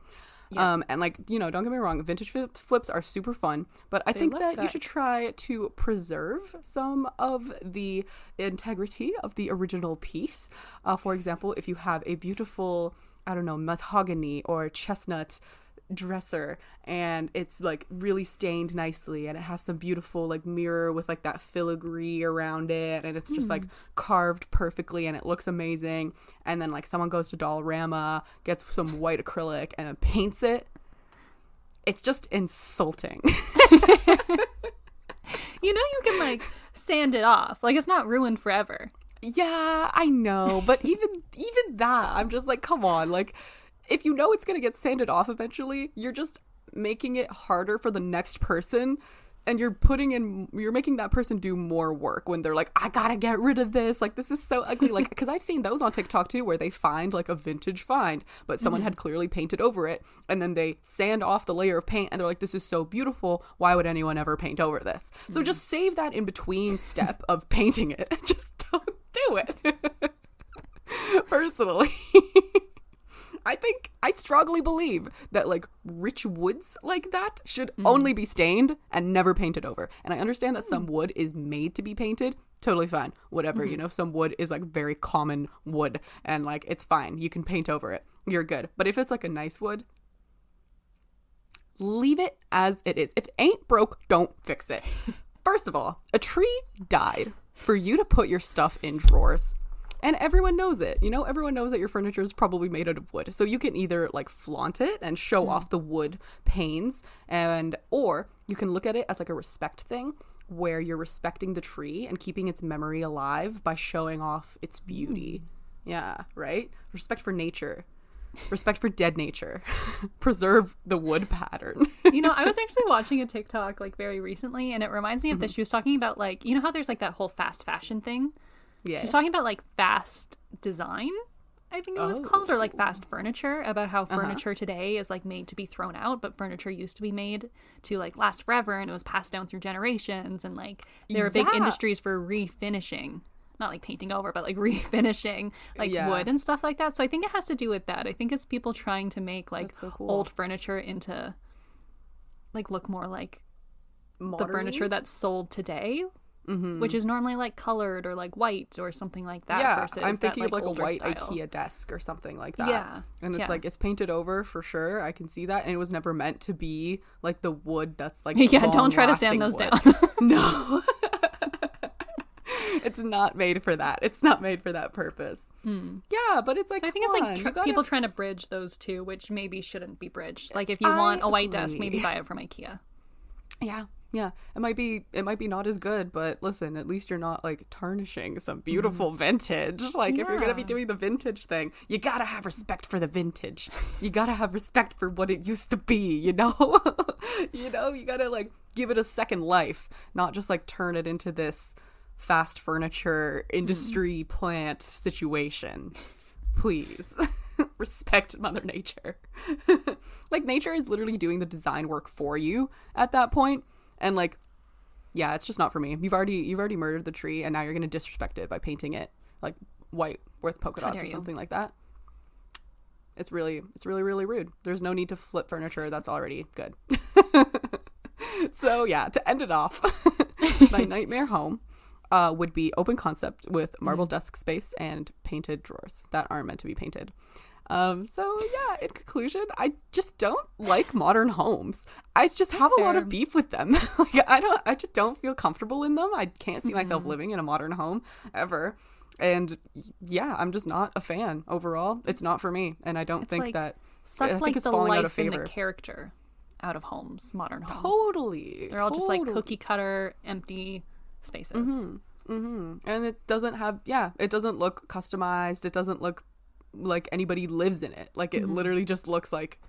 Yeah. And like, you know, don't get me wrong, vintage flips are super fun, but I think that you should try to preserve some of the integrity of the original piece. For example, if you have a beautiful, I don't know, mahogany or chestnut dresser and it's like really stained nicely and it has some beautiful like mirror with like that filigree around it and it's just like carved perfectly and it looks amazing, and then like someone goes to Dollarama, gets some white acrylic and then paints it, it's just insulting. You know, you can like sand it off, like it's not ruined forever. Yeah, I know, but even that, I'm just like, come on, like if you know it's going to get sanded off eventually, you're just making it harder for the next person, and you're making that person do more work when they're like, I gotta get rid of this, like this is so ugly. Like, because I've seen those on TikTok too where they find like a vintage find but someone had clearly painted over it, and then they sand off the layer of paint and they're like, this is so beautiful, why would anyone ever paint over this? So just save that in between step of painting it. Just don't do it. Personally. I strongly believe that like rich woods like that should only be stained and never painted over. And I understand that some wood is made to be painted. Totally fine. Whatever, you know, some wood is like very common wood and like it's fine. You can paint over it. You're good. But if it's like a nice wood, leave it as it is. If it ain't broke, don't fix it. First of all, a tree died for you to put your stuff in drawers. And everyone knows it. You know, everyone knows that your furniture is probably made out of wood. So you can either like flaunt it and show off the wood panes, or you can look at it as like a respect thing where you're respecting the tree and keeping its memory alive by showing off its beauty. Yeah, right? Respect for nature. Respect for dead nature. Preserve the wood pattern. You know, I was actually watching a TikTok like very recently, and it reminds me of this. She was talking about like, you know how there's like that whole fast fashion thing? Yeah. She was talking about like fast design, I think it was called, or like fast furniture, about how furniture today is like made to be thrown out, but furniture used to be made to like last forever, and it was passed down through generations, and like there were big industries for refinishing, not like painting over, but like refinishing like wood and stuff like that. So I think it has to do with that. I think it's people trying to make like old furniture into like look more like modern-y? The furniture that's sold today. Which is normally like colored or like white or something like that. Yeah, versus I'm thinking that, like, of like a white style. IKEA desk or something like that. Yeah. And it's like, it's painted over for sure. I can see that. And it was never meant to be like the wood that's like don't try to sand those down. No. It's not made for that. It's not made for that purpose. Yeah, but it's like, so I think it's like people trying to bridge those two, which maybe shouldn't be bridged. Like if you want a white desk, maybe buy it from IKEA. Yeah, it might be not as good, but listen, at least you're not like tarnishing some beautiful vintage. Like if you're gonna be doing the vintage thing, you gotta have respect for the vintage. You gotta have respect for what it used to be, you know? You know, you gotta like give it a second life, not just like turn it into this fast furniture industry plant situation. Please. Respect Mother Nature. Like nature is literally doing the design work for you at that point. And like, yeah, it's just not for me. You've already murdered the tree, and now you're gonna disrespect it by painting it like white with polka dots or something like that. It's really, really rude. There's no need to flip furniture. That's already good. So yeah, to end it off, my nightmare home would be open concept with marble desk space and painted drawers that aren't meant to be painted. So yeah, in conclusion, I just don't like modern homes. I just have a lot of beef with them. Like I just don't feel comfortable in them. I can't see myself living in a modern home ever. And yeah, I'm just not a fan overall. It's not for me. And I don't think like, that suck I think like it's the falling out of life and favor. the character out of homes, modern homes. Totally. They're all just like cookie cutter, empty spaces. And it doesn't have, it doesn't look customized. It doesn't look like anybody lives in it. Like it literally just looks like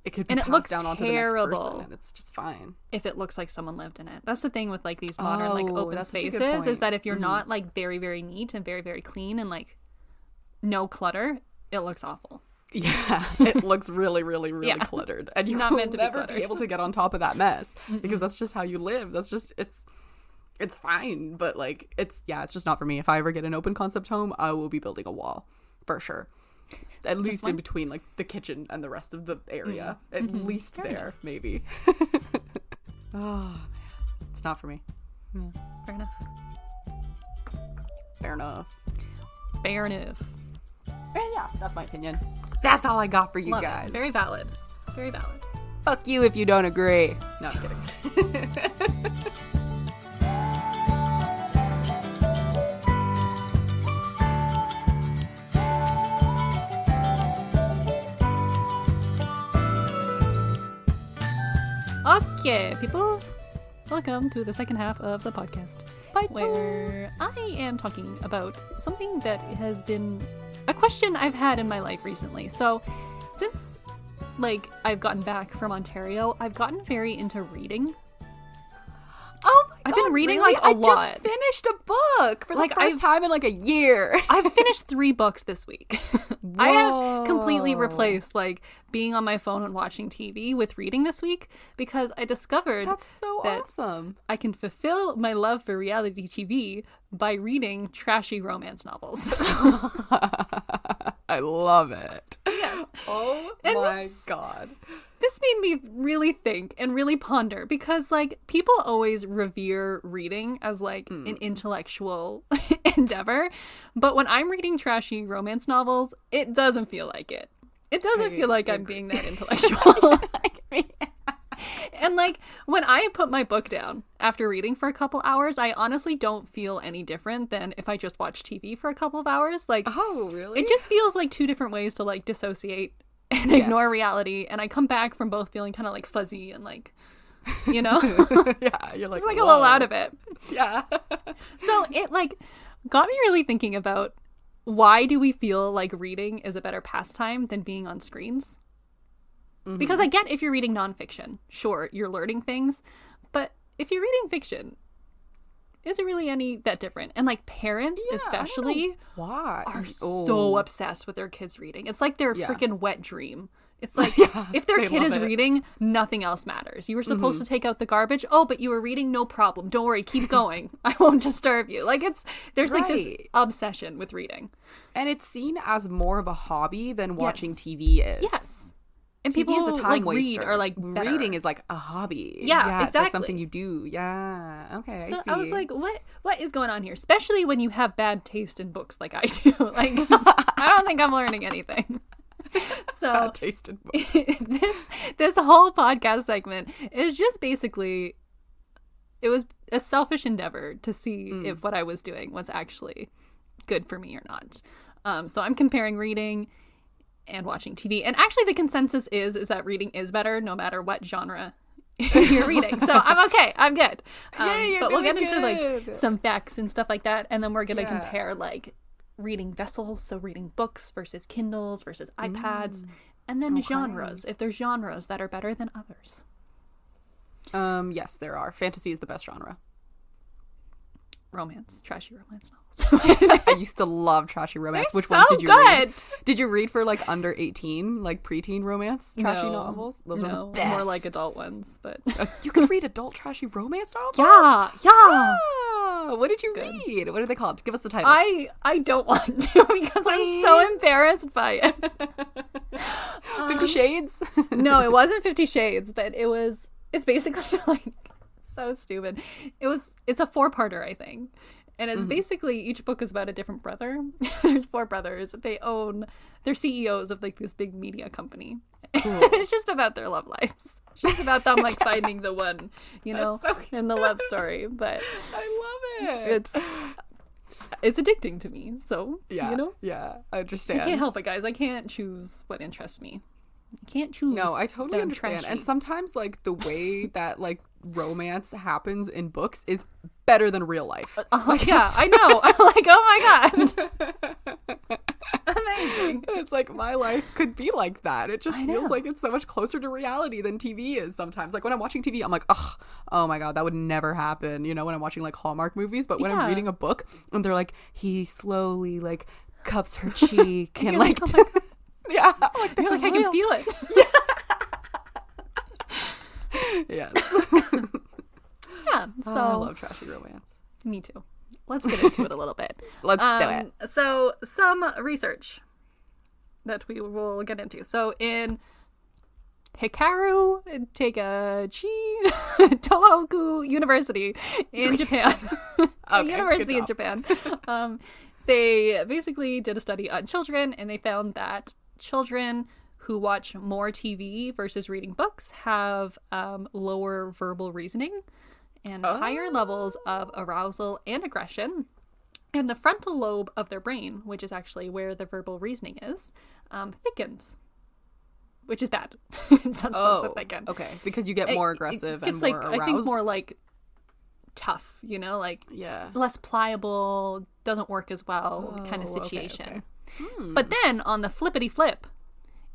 it could be passed down onto the next person, and it's just fine. If it looks like someone lived in it. That's the thing with like these modern like open that's spaces is that if you're not like very, very neat and very, very clean and like no clutter, it looks awful. Yeah, it looks really, really, really cluttered, and you're not meant to never be be able to get on top of that mess because that's just how you live. That's just it's fine, but like it's just not for me. If I ever get an open concept home, I will be building a wall for sure. At least in between like the kitchen and the rest of the area. At least fair there, enough. Maybe. Oh man, it's not for me. Yeah, fair enough. Fair enough. Fair enough. And yeah, that's my opinion. That's all I got for you Love guys. It. Very valid. Very valid. Fuck you if you don't agree. No, I'm kidding. Okay, people. Welcome to the second half of the podcast, where I am talking about something that has been a question I've had in my life recently. So, since like I've gotten back from Ontario, I've gotten very into reading. Oh my god! I've been reading really? like a lot. I just finished a book for the Like, first time in like a year. I've finished 3 books this week. I have completely replaced like being on my phone and watching TV with reading this week because I discovered That's so that awesome. I can fulfill my love for reality TV by reading trashy romance novels. I love it. Yes. Oh And my god. This made me really think and really ponder because, like, people always revere reading as, like, an intellectual endeavor. But when I'm reading trashy romance novels, it doesn't feel like it. It doesn't feel like I'm being that intellectual. And, like, when I put my book down after reading for a couple hours, I honestly don't feel any different than if I just watched TV for a couple of hours. Like, oh, really? It just feels like 2 different ways to, like, dissociate and ignore reality, and I come back from both feeling kind of like fuzzy and like, you know, yeah, you're like, just like a little out of it. Yeah. So it like got me really thinking about why do we feel like reading is a better pastime than being on screens? Because I get if you're reading nonfiction, sure, you're learning things, but if you're reading fiction, is it really any that different? And like parents especially are so obsessed with their kids reading. It's like their freaking wet dream. It's like if their kid is reading, nothing else matters. You were supposed to take out the garbage. Oh, but you were reading, no problem. Don't worry, keep going. I won't disturb you. Like there's like this obsession with reading. And it's seen as more of a hobby than watching TV is. Yes. And TV people is a time like waster. read or like better. Reading is like a hobby. Yeah, It's exactly. like something you do. Yeah. Okay, So I see. I was like, what is going on here? Especially when you have bad taste in books like I do. Like I don't think I'm learning anything. So bad taste in books. this whole podcast segment is just basically it was a selfish endeavor to see if what I was doing was actually good for me or not. So I'm comparing reading and watching TV. And actually the consensus is that reading is better no matter what genre you're reading. So I'm okay. I'm good. But we'll get into like some facts and stuff like that. And then we're going to compare like reading vessels. So reading books versus Kindles versus iPads. And then genres. If there's genres that are better than others. Yes, there are. Fantasy is the best genre. Romance. Trashy romance novels. I used to love trashy romance. They're Which ones so did you good. read? Did you read for like under 18, like preteen romance trashy novels? Those are the best. More like adult ones, but you could read adult trashy romance novels? yeah. Oh, what did you read? What are they called? Give us the title. I don't want to because I'm so embarrassed by it. 50 Shades? No, it wasn't 50 Shades, but it's basically like so stupid. It's a 4-parter, I think. And it's basically each book is about a different brother. There's 4 brothers. They're CEOs of like this big media company. Cool. It's just about their love lives. It's just about them like finding the one, so in the love story. But I love it. It's addicting to me. So yeah, yeah, I understand. I can't help it, guys. I can't choose what interests me. I can't choose. No, I totally understand. Trashy. And sometimes like the way that like romance happens in books is better than real life. Like, yeah, I know. I'm like, oh my god. Amazing. It's like my life could be like that. It just feels like it's so much closer to reality than TV is sometimes. Like when I'm watching TV, I'm like, oh my god, that would never happen. When I'm watching like Hallmark movies. But when I'm reading a book and they're like, he slowly like cups her cheek and like, yeah, like, it's like I can feel it. Yes. Yeah. So I love trashy romance. Me too. Let's get into it a little bit. Let's do it. So some research that we will get into. So in Hikaru Takaichi Tohoku University in Japan, university in Japan, they basically did a study on children, and they found that children who watch more TV versus reading books have lower verbal reasoning and higher levels of arousal and aggression. And the frontal lobe of their brain, which is actually where the verbal reasoning is, thickens. Which is bad. It's not supposed to thicken. Okay, because you get more aggressive and more aroused. I think more like tough, like less pliable, doesn't work as well kind of situation. Okay. But then on the flippity flip,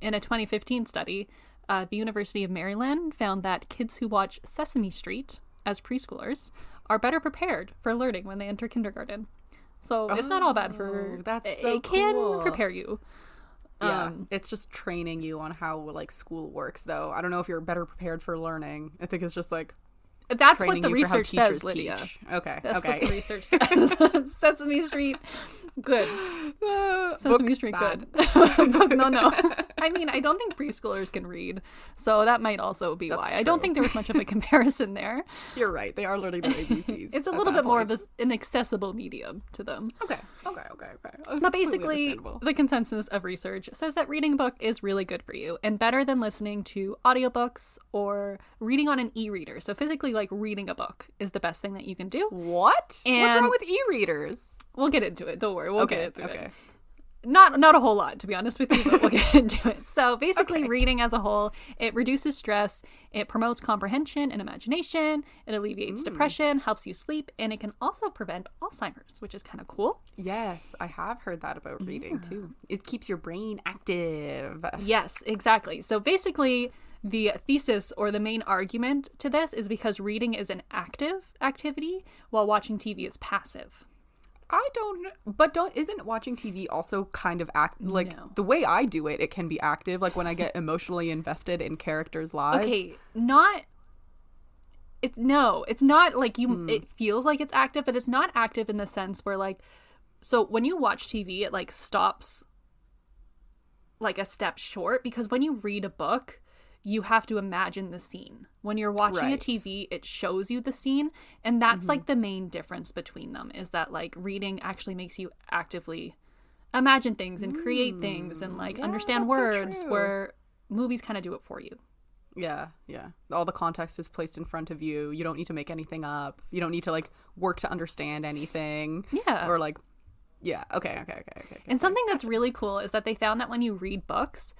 in a 2015 study, the University of Maryland found that kids who watch Sesame Street as preschoolers are better prepared for learning when they enter kindergarten. So it's not all bad for that's so it can prepare you. Yeah, it's just training you on how like school works though. I don't know if you're better prepared for learning. I think it's just like that's what the research says, Lidia. Okay. That's what the research says. Sesame Street, good. Sesame Street, bad. Good. Book, no. I mean, I don't think preschoolers can read, so that might also be why. True. I don't think there was much of a comparison there. You're right. They are learning the ABCs. It's a little bit more of an accessible medium to them. Okay. But basically, the consensus of research says that reading a book is really good for you and better than listening to audiobooks or reading on an e-reader. So physically, like reading a book is the best thing that you can do. What? And what's wrong with e-readers? We'll get into it. Don't worry. We'll get into it. Not a whole lot, to be honest with you, but we'll get into it. So basically, reading as a whole, it reduces stress, it promotes comprehension and imagination, it alleviates depression, helps you sleep, and it can also prevent Alzheimer's, which is kind of cool. Yes, I have heard that about reading too. It keeps your brain active. Yes, exactly. So basically, the thesis or the main argument to this is because reading is an active activity while watching TV is passive. Isn't watching TV also kind of the way I do it, it can be active, like when I get emotionally invested in characters' lives. Okay, it's not like it feels like it's active, but it's not active in the sense where like, so when you watch TV, it like stops like a step short, because when you read a book, you have to imagine the scene. When you're watching a TV, it shows you the scene. And that's like the main difference between them, is that like reading actually makes you actively imagine things and create things and like understand words, where movies kind of do it for you. Yeah. All the context is placed in front of you. You don't need to make anything up. You don't need to like work to understand anything. Yeah. Or like, yeah. Okay. And something that's really cool is that they found that when you read books,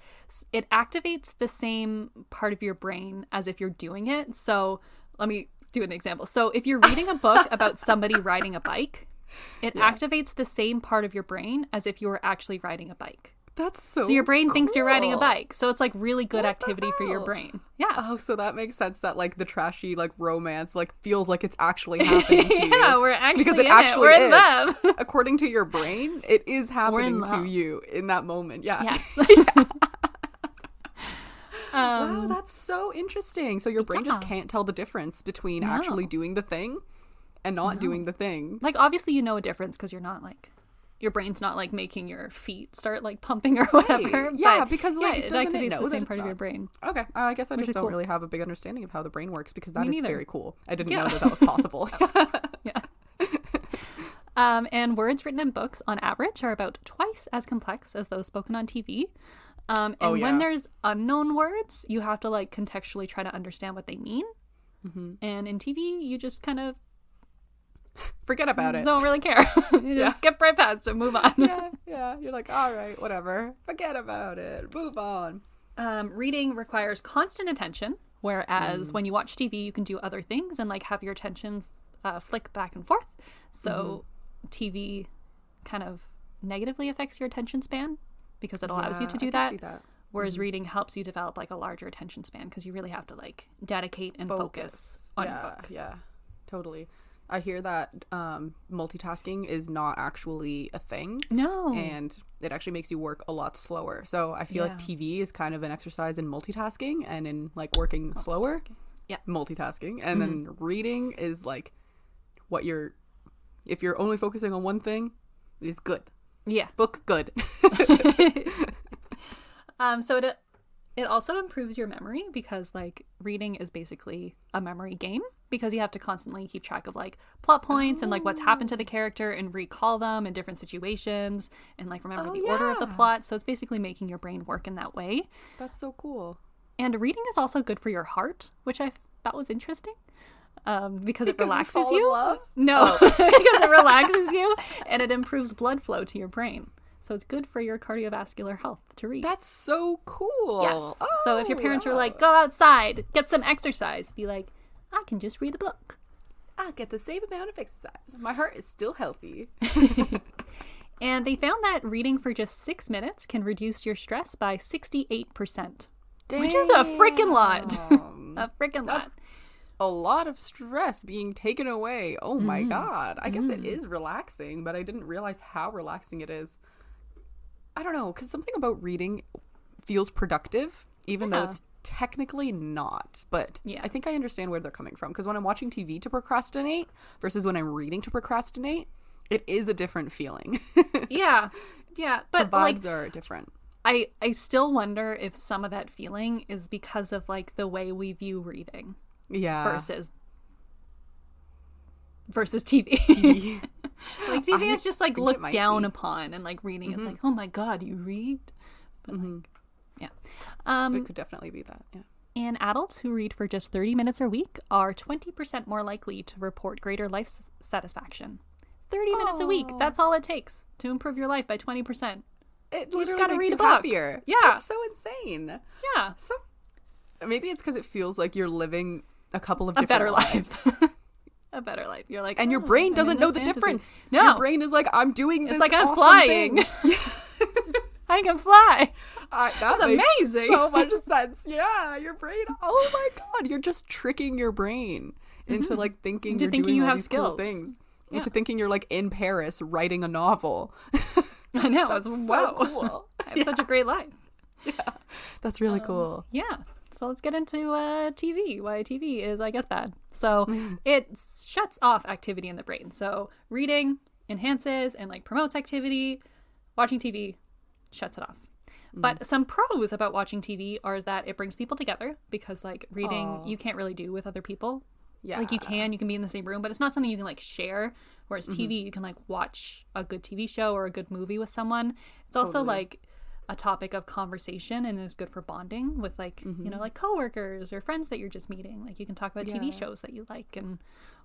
it activates the same part of your brain as if you're doing it. So let me do an example. So if you're reading a book about somebody riding a bike, it activates the same part of your brain as if you were actually riding a bike. That's so your brain thinks you're riding a cool. bike. So it's like really good activity for your brain. Yeah. Oh, so that makes sense that like the trashy like romance like feels like it's actually happening to you. Yeah, we're actually because it in actually it. We're in is. love. According to your brain, it is happening to you in that moment. Yeah. Yes. Wow, that's so interesting. So your brain just can't tell the difference between actually doing the thing and not doing the thing. Like obviously you know a difference because you're not like your brain's not like making your feet start like pumping or whatever. Right. Yeah, but, because like it doesn't activates it know the same that part it's of your not? brain. Okay, I guess I Which just is don't cool. really have a big understanding of how the brain works because that Me is neither. very cool. I didn't Yeah. know that was possible. Yeah. And words written in books on average are about twice as complex as those spoken on TV. And when there's unknown words, you have to like contextually try to understand what they mean. Mm-hmm. And in TV, you just kind of Forget about it. don't really care. You just skip right past it, move on. Yeah. You're like, all right, whatever. Forget about it. Move on. Reading requires constant attention, whereas when you watch TV, you can do other things and like have your attention flick back and forth. So TV kind of negatively affects your attention span because it allows you to do I that. can see that. Whereas reading helps you develop like a larger attention span because you really have to like dedicate and focus on your book. Yeah, totally. I hear that multitasking is not actually a thing. No. And it actually makes you work a lot slower. So I feel like TV is kind of an exercise in multitasking and in like working slower. Yeah. Multitasking. And then reading is like if you're only focusing on one thing, it's good. Yeah. Book good. So it also improves your memory because like reading is basically a memory game because you have to constantly keep track of like plot points and like what's happened to the character and recall them in different situations and like remember the order of the plot. So it's basically making your brain work in that way. That's so cool. And reading is also good for your heart, which I thought was interesting. Because it relaxes you. Fall in love? No, because it relaxes you and it improves blood flow to your brain. So it's good for your cardiovascular health to read. That's so cool. Yes. So if your parents were like, go outside, get some exercise, be like, I can just read a book. I'll get the same amount of exercise. My heart is still healthy. And they found that reading for just 6 minutes can reduce your stress by 68%. Damn. Which is a freaking lot. A freaking lot. A lot of stress being taken away. Oh my God. I guess it is relaxing, but I didn't realize how relaxing it is. I don't know, because something about reading feels productive, even though it's technically not. But I think I understand where they're coming from. Because when I'm watching TV to procrastinate versus when I'm reading to procrastinate, it is a different feeling. Yeah. But the vibes are different. I still wonder if some of that feeling is because of like the way we view reading. Yeah. Versus TV. Like TV is just like looked down upon, and like reading is like, oh my God, you read? But like, it could definitely be that. Yeah. And adults who read for just 30 minutes a week are 20% more likely to report greater life satisfaction. 30 minutes a week. That's all it takes to improve your life by 20%. It You just literally gotta makes read you a book. happier. Yeah. That's so insane. Yeah. So maybe it's because it feels like you're living a couple of A different better lives. life. A better life. You're like, And your oh, brain I'm doesn't in know this the fantasy. difference. No. Your brain is like, I'm doing this It's like I'm awesome flying. thing. I can fly. That's amazing. So much sense. Yeah, your brain. Oh my God, you're just tricking your brain into like thinking Into you're thinking doing you all have these skills. cool things. Yeah. Into thinking you're like in Paris writing a novel. I know. It's So wow. cool. I have such a great life. Yeah, that's really cool. Yeah. So let's get into TV. Why TV is, I guess, bad. So it shuts off activity in the brain. So reading enhances and like promotes activity. Watching TV shuts it off. But some pros about watching TV are that it brings people together because like reading you can't really do with other people. Yeah, Like you can be in the same room, but it's not something you can like share. Whereas TV, you can like watch a good TV show or a good movie with someone. It's also like a topic of conversation and is good for bonding with like, you know, like coworkers or friends that you're just meeting. Like you can talk about TV shows that you like and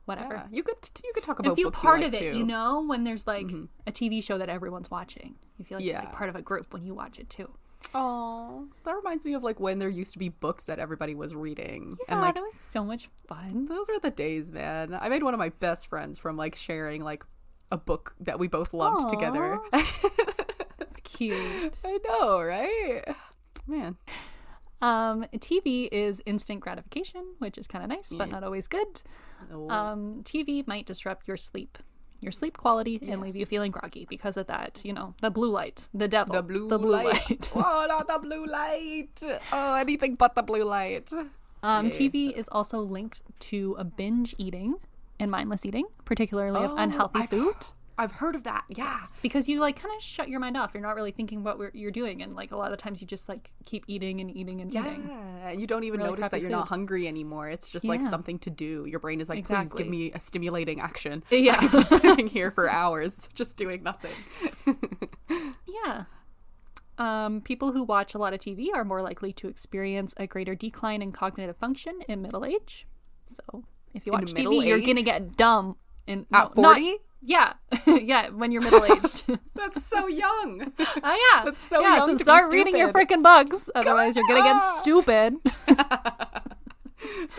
whatever. Yeah. You could talk about You feel books part you of like it, too. you know, when there's like a TV show that everyone's watching. You feel like you're like Yeah. part of a group when you watch it too. Oh, that reminds me of like when there used to be books that everybody was reading. Yeah, And like that was so much fun. those were the days, man. I made one of my best friends from like sharing like a book that we both loved together. That's cute. I know, right? Man. TV is instant gratification, which is kind of nice, but not always good. Oh. TV might disrupt your sleep quality and leave you feeling groggy because of that, you know, the blue light, the devil, The blue light. Oh, not the blue light. Oh, anything but the blue light. TV is also linked to a binge eating and mindless eating, particularly of unhealthy food. I've heard of that. Yeah. Yes, because you like kind of shut your mind off. You're not really thinking about what you're doing, and like a lot of the times you just like keep eating and eating and eating. Yeah, you don't even Really notice that crappy you're food. not hungry anymore. It's just like something to do. Your brain is like, please Exactly. give me a stimulating action. Yeah. I've been sitting here for hours just doing nothing. Yeah. People who watch a lot of TV are more likely to experience a greater decline in cognitive function in middle age. So if you watch middle TV, you're age? gonna get dumb. At 40? Yeah. Yeah, when you're middle-aged. That's so young. Oh, yeah. That's so yeah, young so to be start reading your stupid. freaking books. Otherwise, you're gonna get stupid.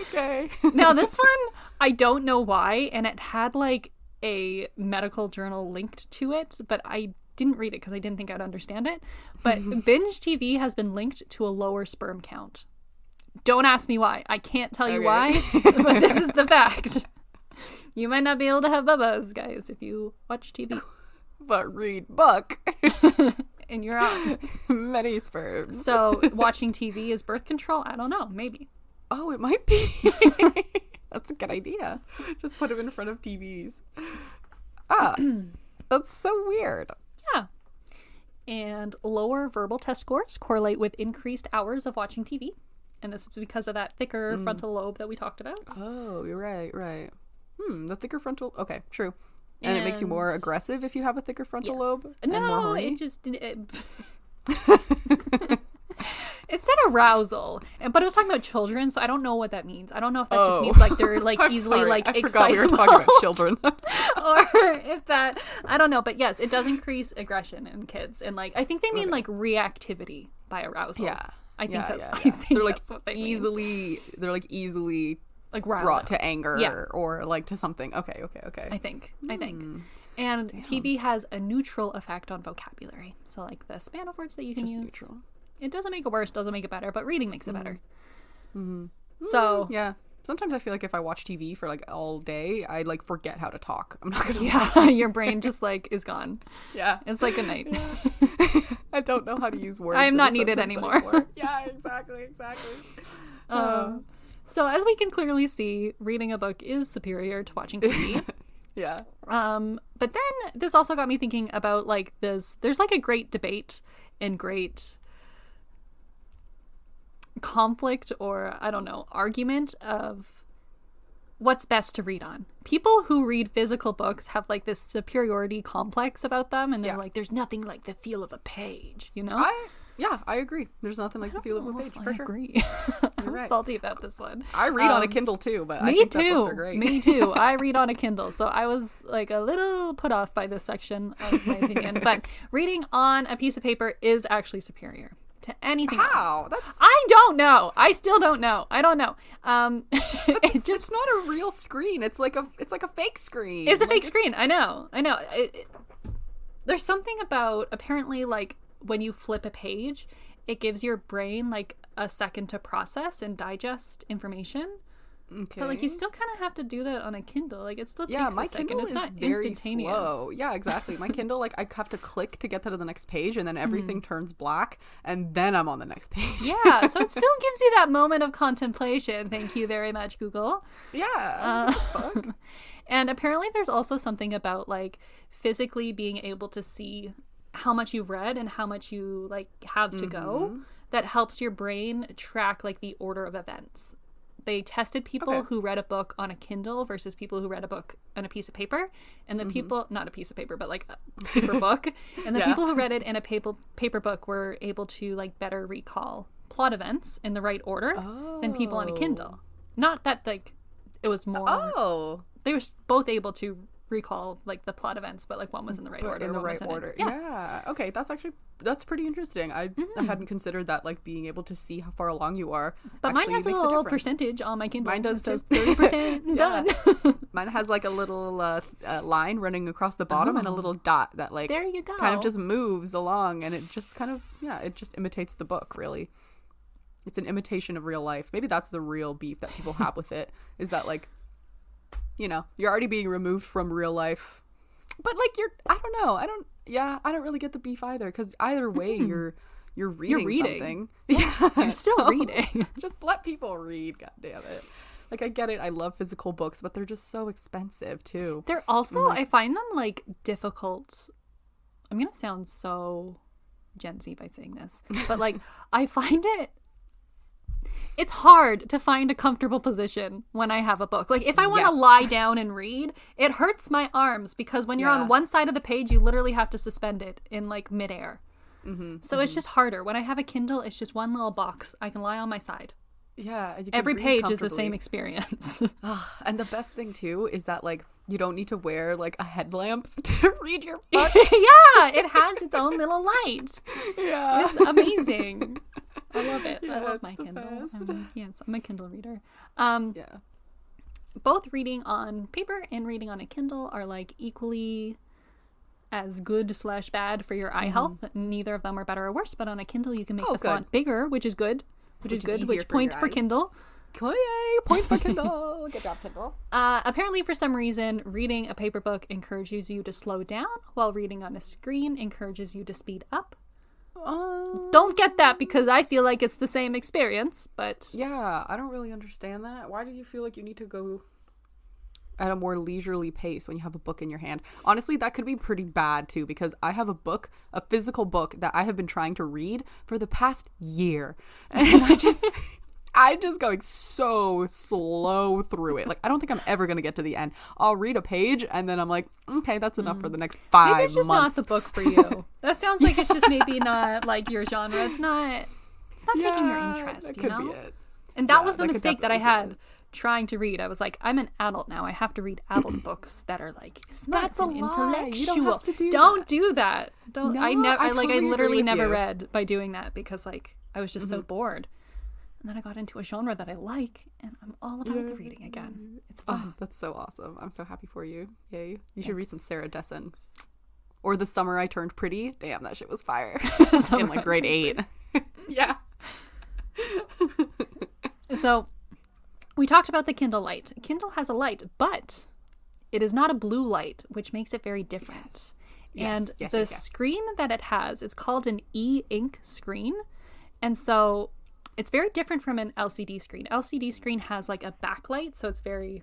Okay. Now, this one, I don't know why, and it had like a medical journal linked to it, but I didn't read it because I didn't think I'd understand it. But binge TV has been linked to a lower sperm count. Don't ask me why. I can't tell you why, but this is the fact. You might not be able to have bubbas, guys, if you watch TV. But read book. And you're on. Many sperms. So watching TV is birth control? I don't know. Maybe. Oh, it might be. That's a good idea. Just put them in front of TVs. Ah, that's so weird. Yeah. And lower verbal test scores correlate with increased hours of watching TV. And this is because of that thicker frontal lobe that we talked about. Oh, you're right. The thicker frontal. Okay, true. And it makes you more aggressive if you have a thicker frontal lobe? No, and more horny? it just... It said arousal, but it was talking about children, so I don't know what that means. I don't know if that just means like they're like easily sorry. like I excitable. forgot we were talking about children. Or if that, I don't know, but yes, it does increase aggression in kids, and like I think they mean like reactivity by arousal. Yeah. I think Yeah, that yeah, I yeah. think They're like that's what they mean. easily Like riled brought up. to anger Yeah. or like to something. Okay. I think. And TV has a neutral effect on vocabulary. So like the span of words that you can Just use. neutral. It doesn't make it worse, doesn't make it better, but reading makes it better. So Yeah. Sometimes I feel like if I watch TV for like all day, I like forget how to talk. I'm not gonna lie. yeah, your brain just like is gone. Yeah. It's like a night. I don't know how to use words. I am in not a needed sentence anymore. Yeah, exactly. So as we can clearly see, reading a book is superior to watching TV. Yeah. But then this also got me thinking about like there's like a great debate and great conflict, or I don't know, argument of what's best to read on. People who read physical books have like this superiority complex about them, and they're like, there's nothing like the feel of a page, you know? I agree. There's nothing like the feel of a page, for I sure. agree. I'm right. salty about this one. I read on a Kindle too, but I Me think that books too. are great. Me too. I read on a Kindle, so I was like a little put off by this section of my opinion. But reading on a piece of paper is actually superior to anything How? else. I don't know. I still don't know. I don't know. It's not a real screen. It's like a fake screen. It's a fake screen. I know. There's something about apparently like when you flip a page, it gives your brain like a second to process and digest information. Okay. But like you still kind of have to do that on a Kindle. Like it still takes my a second. Kindle It's is not very instantaneous. slow. Yeah, exactly. My Kindle, like I have to click to get to the next page, and then everything turns black, and then I'm on the next page. Yeah, so it still gives you that moment of contemplation. Thank you very much, Google. Yeah. What the fuck? And apparently there's also something about like physically being able to see how much you've read and how much you like have to go that helps your brain track like the order of events. They tested people who read a book on a Kindle versus people who read a book on a piece of paper, and the people, not a piece of paper, but like a paper book, and the people who read it in a paper book were able to like better recall plot events in the right order than people on a Kindle. Not that like it was more they were both able to recall like the plot events, but like one was in the right order. In the right order. Yeah. Okay, that's pretty interesting. I hadn't considered that, like being able to see how far along you are. But mine has a little percentage on my Kindle. Mine does too. too. 30% done. Mine has like a little line running across the bottom and a little dot that like there you go. kind of just moves along, and it just kind of it just imitates the book. Really, it's an imitation of real life. Maybe that's the real beef that people have with it, is that like, you know, you're already being removed from real life, but like I don't really get the beef either, because either way you're reading something. Yeah, you're still reading. Just let people read, god damn it. Like, I get it. I love physical books, but they're just so expensive too. They're also, I find them like difficult. I'm going to sound so Gen Z by saying this, but like I find it's hard to find a comfortable position when I have a book. Like if I want to lie down and read, it hurts my arms because when you're on one side of the page, you literally have to suspend it in like midair. So it's just harder. When I have a Kindle, it's just one little box. I can lie on my side. Yeah. Every page is the same experience. And the best thing too is that like you don't need to wear like a headlamp to read your book. Yeah, it has its own little light. Yeah. It's amazing. I love it. Yeah, I love my Kindle. I'm a Kindle reader. Both reading on paper and reading on a Kindle are like equally as good / bad for your eye health. Neither of them are better or worse, but on a Kindle you can make the font bigger, which is good. Which point for Kindle. Yay, point for Kindle. Good job, Kindle. Apparently, for some reason, reading a paper book encourages you to slow down, while reading on a screen encourages you to speed up. Don't get that because I feel like it's the same experience, but... Yeah, I don't really understand that. Why do you feel like you need to go at a more leisurely pace when you have a book in your hand? Honestly, that could be pretty bad too, because I have a physical book that I have been trying to read for the past year. And I'm just going so slow through it. Like, I don't think I'm ever going to get to the end. I'll read a page and then I'm like, okay, that's enough for the next 5 months. Maybe it's just not the book for you. That sounds like it's just maybe not like your genre. It's not taking your interest, that you could know? be it. And that was the mistake that I had trying to read. I was like, I'm an adult now. I have to read adult books that are like smart and intellectual. You don't have to do Don't do that. Don't. No, I totally literally agree with never you. read by doing that because like I was just so bored. And then I got into a genre that I like, and I'm all about the reading again. It's fun. Oh, that's so awesome. I'm so happy for you. Yay. You should read some Sarah Dessen. Or The Summer I Turned Pretty. Damn, that shit was fire. In like grade 8. Yeah. So, we talked about the Kindle light. Kindle has a light, but it is not a blue light, which makes it very different. And the screen that it has is called an e-ink screen. And so it's very different from an LCD screen. LCD screen has like a backlight, so it's very...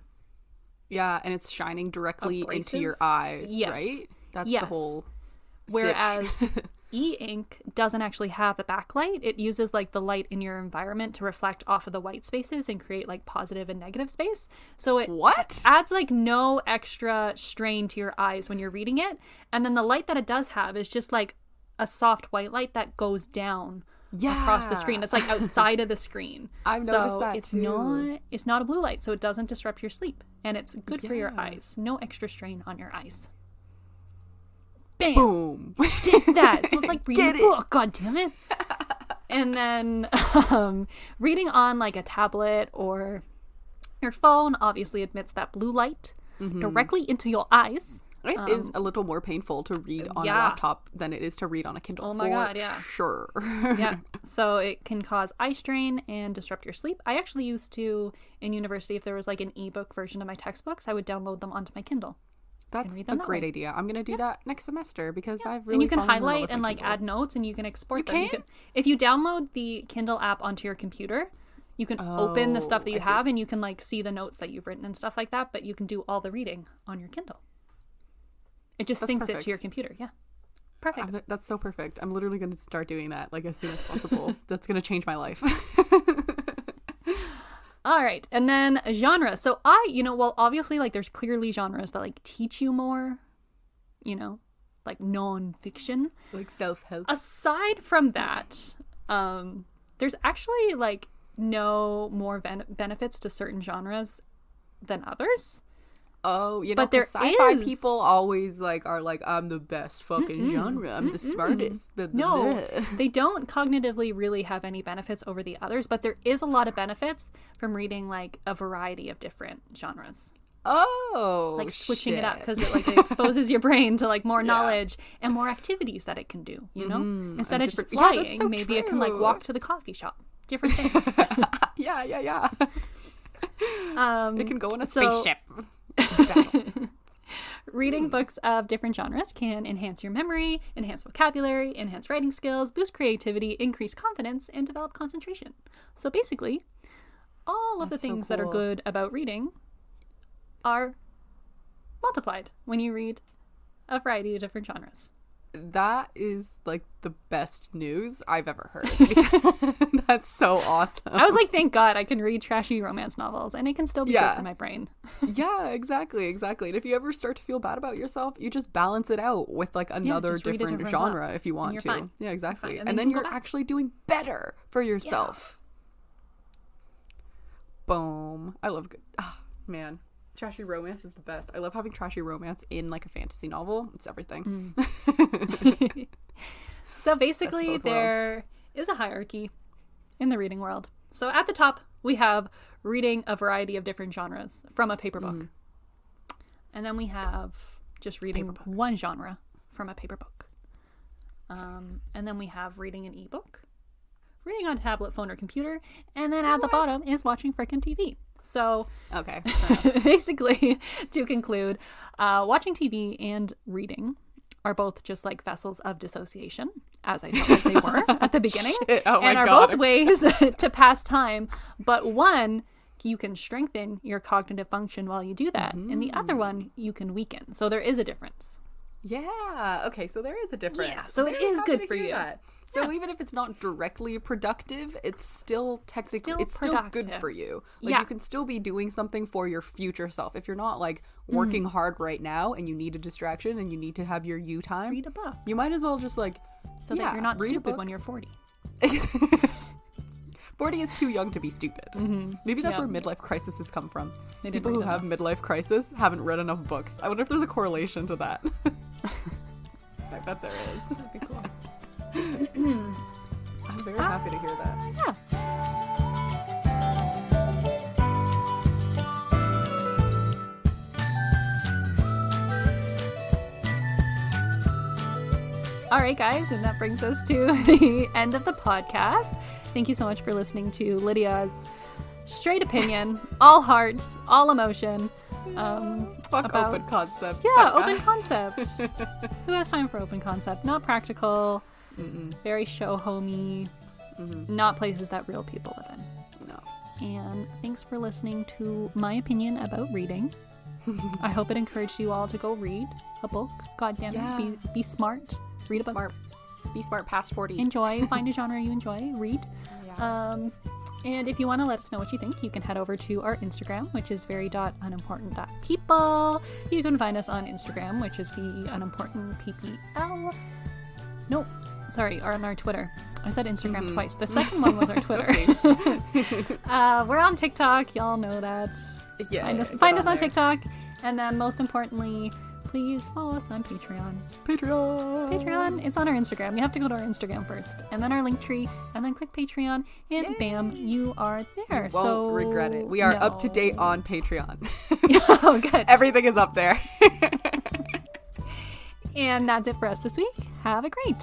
Yeah, and it's shining directly abrasive. into your eyes, right? That's the whole... Whereas e-ink doesn't actually have a backlight. It uses like the light in your environment to reflect off of the white spaces and create like positive and negative space. So it adds like no extra strain to your eyes when you're reading it. And then the light that it does have is just like a soft white light that goes down across the screen. It's like outside of the screen. I've noticed that too. It's not a blue light, so it doesn't disrupt your sleep. And it's good for your eyes. No extra strain on your eyes. Bam! Boom! Did that. So it's like reading a book. God damn it. And then reading on like a tablet or your phone obviously emits that blue light directly into your eyes. It is a little more painful to read on a laptop than it is to read on a Kindle. Oh my God, yeah. Sure. Yeah. So it can cause eye strain and disrupt your sleep. I actually used to, in university, if there was like an ebook version of my textbooks, I would download them onto my Kindle. That's a great idea. I'm going to do that next semester because I've really And you can fallen in love highlight with and my like Kindle. add notes and you can export them. If you download the Kindle app onto your computer, you can open the stuff that you have and you can like see the notes that you've written and stuff like that, but you can do all the reading on your Kindle. It just syncs it to your computer. Yeah. Perfect. That's so perfect. I'm literally going to start doing that like as soon as possible. That's going to change my life. All right. And then genre. So obviously like there's clearly genres that like teach you more, like non-fiction. Like self-help. Aside from that, there's actually like no more benefits to certain genres than others. Oh, but there sci-fi people always are like, I'm the best fucking genre. I'm the smartest. No, they don't cognitively really have any benefits over the others, but there is a lot of benefits from reading like a variety of different genres. Oh, like switching it up because it exposes your brain to like more knowledge and more activities that it can do. Instead of just flying, maybe it can like walk to the coffee shop. Different things. Yeah. It can go on a spaceship. Reading books of different genres can enhance your memory, enhance vocabulary, enhance writing skills, boost creativity, increase confidence, and develop concentration. So basically, all of the things that are good about reading are multiplied when you read a variety of different genres. That is like the best news I've ever heard. That's so awesome. I was like, thank God I can read trashy romance novels and it can still be good for my brain. Yeah, exactly. And if you ever start to feel bad about yourself, you just balance it out with like another different genre book, if you want to. Fine. Yeah, exactly. And then you're actually doing better for yourself. Yeah. Boom. I love good. Man. Trashy romance is the best. I love having trashy romance in like a fantasy novel. It's everything. So basically there is a hierarchy in the reading world. So at the top we have reading a variety of different genres from a paper book. And then we have just reading one genre from a paper book. And then we have reading an ebook, reading on tablet, phone, or computer. And then at the bottom is watching frickin' TV. So, okay. Basically, to conclude, watching TV and reading are both just like vessels of dissociation, as I felt like they were at the beginning, and are both ways to pass time. But one, you can strengthen your cognitive function while you do that, and the other one, you can weaken. So there is a difference. Yeah. Okay. So there is a difference. Yeah. So it is good for you. So even if it's not directly productive, it's still technically still good for you. Like you can still be doing something for your future self. If you're not like working hard right now and you need a distraction and you need to have your you time, read a book. You might as well just like that you're not stupid when you're 40. 40 is too young to be stupid. Maybe that's where midlife crises come from. People who have midlife crisis haven't read enough books. I wonder if there's a correlation to that. I bet there is. That'd be cool. I'm very happy to hear that. Yeah. All right, guys, and that brings us to the end of the podcast. Thank you so much for listening to Lydia's straight opinion, all heart, all emotion. Fuck open concept. Yeah, open concept. Who has time for open concept? Not practical. Very show homey. Not places that real people live in. No. And thanks for listening to my opinion about reading. I hope it encouraged you all to go read a book. God damn it. Be smart. Read a book. Be smart past 40. Enjoy. Find a genre you enjoy. Read. Yeah. And if you want to let us know what you think, you can head over to our Instagram, which is very.unimportant.people. You can find us on Instagram, which is unimportantppl. No, sorry, on our Twitter. I said Instagram twice. The second one was our Twitter. We're on TikTok. Y'all know that. Yeah. Find us on TikTok. And then most importantly, please follow us on Patreon. Patreon. It's on our Instagram. You have to go to our Instagram first, and then our link tree, and then click Patreon, and bam, you are there. You won't regret it. We are up to date on Patreon. Oh, good. Everything is up there. And that's it for us this week. Have a great